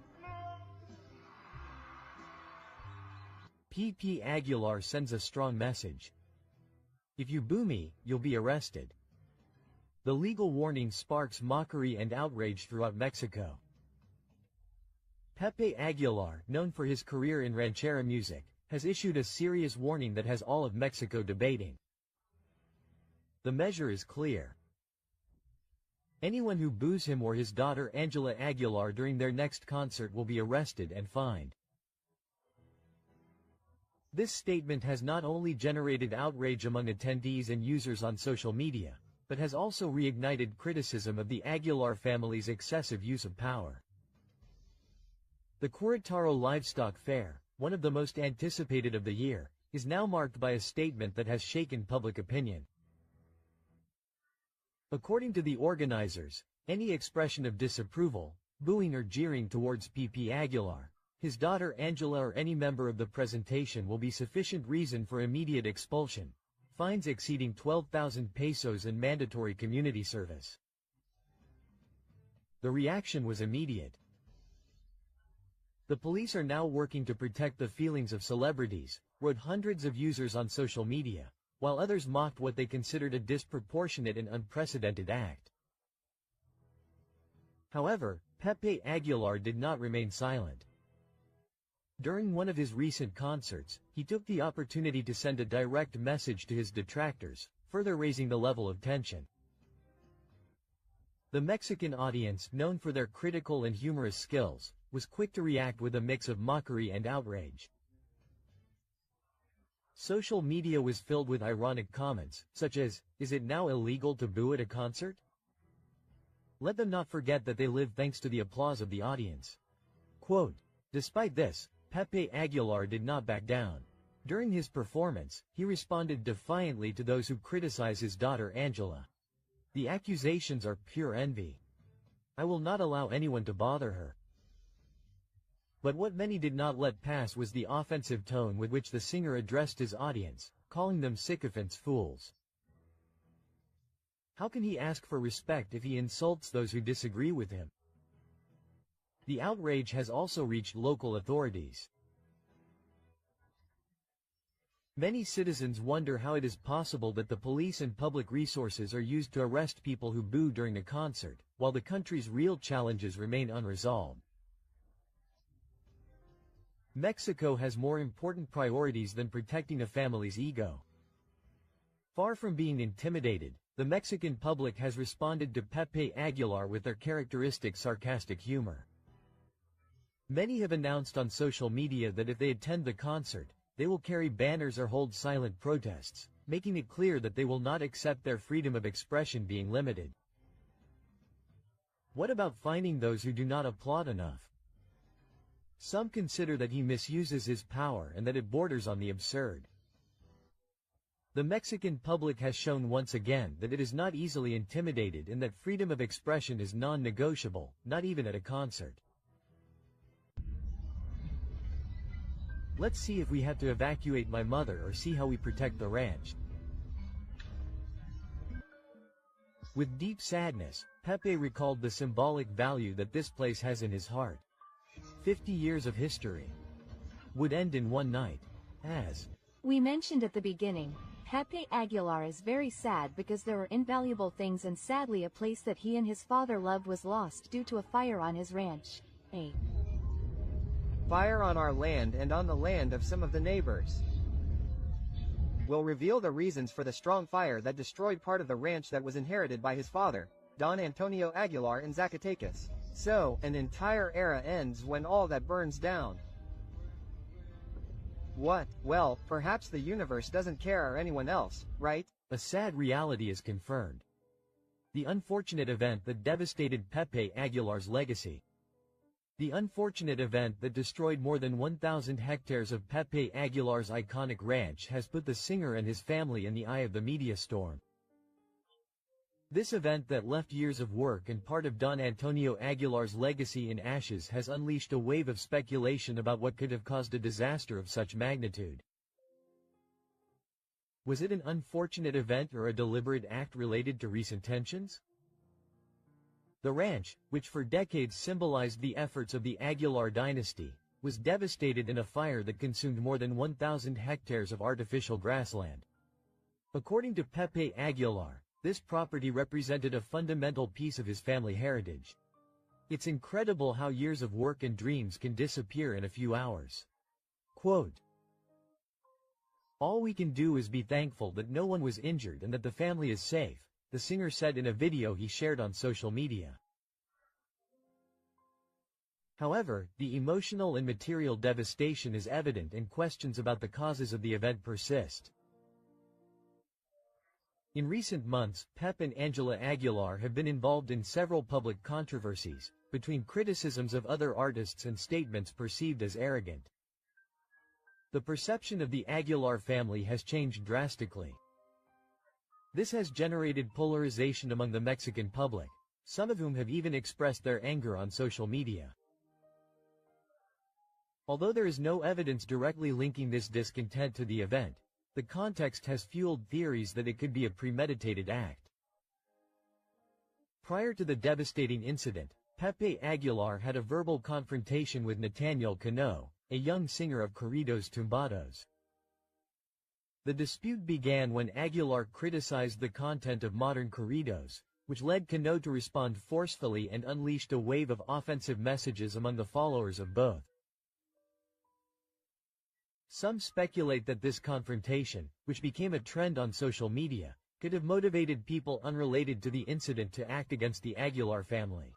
[SPEAKER 21] Pepe Aguilar sends a strong message. If you boo me, you'll be arrested. The legal warning sparks mockery and outrage throughout Mexico. Pepe Aguilar, known for his career in ranchera music, has issued a serious warning that has all of Mexico debating. The measure is clear. Anyone who boos him or his daughter Ángela Aguilar during their next concert will be arrested and fined. This statement has not only generated outrage among attendees and users on social media, but has also reignited criticism of the Aguilar family's excessive use of power. The Querétaro Livestock Fair, one of the most anticipated of the year, is now marked by a statement that has shaken public opinion. According to the organizers, any expression of disapproval, booing or jeering towards Pepe Aguilar, his daughter Ángela or any member of the presentation will be sufficient reason for immediate expulsion, fines exceeding 12,000 pesos and mandatory community service. The reaction was immediate. The police are now working to protect the feelings of celebrities, wrote hundreds of users on social media, while others mocked what they considered a disproportionate and unprecedented act. However, Pepe Aguilar did not remain silent. During one of his recent concerts, he took the opportunity to send a direct message to his detractors, further raising the level of tension. The Mexican audience, known for their critical and humorous skills, was quick to react with a mix of mockery and outrage. Social media was filled with ironic comments, such as, "Is it now illegal to boo at a concert? Let them not forget that they live thanks to the applause of the audience." Quote, despite this, Pepe Aguilar did not back down. During his performance, he responded defiantly to those who criticize his daughter Ángela. "The accusations are pure envy. I will not allow anyone to bother her." But what many did not let pass was the offensive tone with which the singer addressed his audience, calling them sycophants, fools. How can he ask for respect if he insults those who disagree with him? The outrage has also reached local authorities. Many citizens wonder how it is possible that the police and public resources are used to arrest people who boo during a concert, while the country's real challenges remain unresolved. Mexico has more important priorities than protecting a family's ego. Far from being intimidated, the Mexican public has responded to Pepe Aguilar with their characteristic sarcastic humor. Many have announced on social media that if they attend the concert, they will carry banners or hold silent protests, making it clear that they will not accept their freedom of expression being limited. What about fining those who do not applaud enough? Some consider that he misuses his power and that it borders on the absurd. The Mexican public has shown once again that it is not easily intimidated and that freedom of expression is non-negotiable, not even at a concert. Let's see if we have to evacuate my mother or see how we protect the ranch. With deep sadness, Pepe recalled the symbolic value that this place has in his heart. 50 years of history would end in one night, as
[SPEAKER 20] we mentioned at the beginning. Pepe Aguilar is very sad because there were invaluable things and sadly a place that he and his father loved was lost due to a fire on his ranch. A
[SPEAKER 1] fire on our land and on the land of some of the neighbors. We'll reveal the reasons for the strong fire that destroyed part of the ranch that was inherited by his father, Don Antonio Aguilar in Zacatecas. So, an entire era ends when all that burns down. What? Well, perhaps the universe doesn't care or anyone else, right?
[SPEAKER 21] A sad reality is confirmed. The unfortunate event that devastated Pepe Aguilar's legacy. The unfortunate event that destroyed more than 1,000 hectares of Pepe Aguilar's iconic ranch has put the singer and his family in the eye of the media storm. This event that left years of work and part of Don Antonio Aguilar's legacy in ashes has unleashed a wave of speculation about what could have caused a disaster of such magnitude. Was it an unfortunate event or a deliberate act related to recent tensions? The ranch, which for decades symbolized the efforts of the Aguilar dynasty, was devastated in a fire that consumed more than 1,000 hectares of artificial grassland. According to Pepe Aguilar, this property represented a fundamental piece of his family heritage. It's incredible how years of work and dreams can disappear in a few hours. Quote, "All we can do is be thankful that no one was injured and that the family is safe," the singer said in a video he shared on social media. However, the emotional and material devastation is evident and questions about the causes of the event persist. In recent months, Pep and Ángela Aguilar have been involved in several public controversies, between criticisms of other artists and statements perceived as arrogant. The perception of the Aguilar family has changed drastically. This has generated polarization among the Mexican public, some of whom have even expressed their anger on social media. Although there is no evidence directly linking this discontent to the event, the context has fueled theories that it could be a premeditated act. Prior to the devastating incident, Pepe Aguilar had a verbal confrontation with 𝗙𝗙𝗓𝗏𝗏, a young singer of corridos tumbados. The dispute began when Aguilar criticized the content of modern corridos, which led 𝗙𝗏𝗏 to respond forcefully and unleashed a wave of offensive messages among the followers of both. Some speculate that this confrontation, which became a trend on social media, could have motivated people unrelated to the incident to act against the Aguilar family.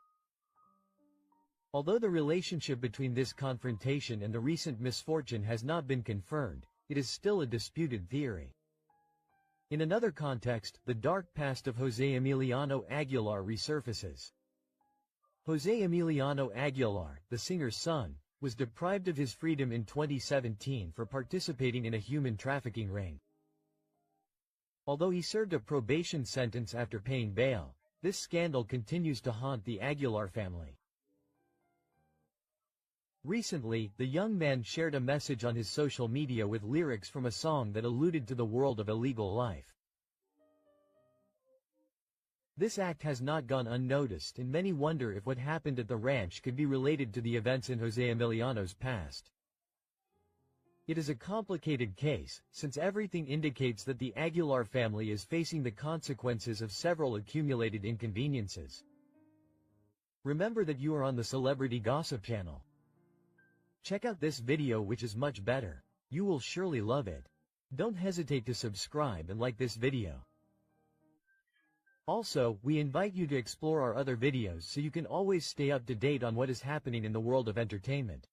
[SPEAKER 21] Although the relationship between this confrontation and the recent misfortune has not been confirmed, it is still a disputed theory. In another context, the dark past of José Emiliano Aguilar resurfaces. José Emiliano Aguilar, the singer's son, was deprived of his freedom in 2017 for participating in a human trafficking ring. Although he served a probation sentence after paying bail, this scandal continues to haunt the Aguilar family. Recently, the young man shared a message on his social media with lyrics from a song that alluded to the world of illegal life. This act has not gone unnoticed, and many wonder if what happened at the ranch could be related to the events in José Emiliano's past. It is a complicated case, since everything indicates that the Aguilar family is facing the consequences of several accumulated inconveniences. Remember that you are on the Celebrity Gossip channel. Check out this video, which is much better. You will surely love it. Don't hesitate to subscribe and like this video. Also, we invite you to explore our other videos so you can always stay up to date on what is happening in the world of entertainment.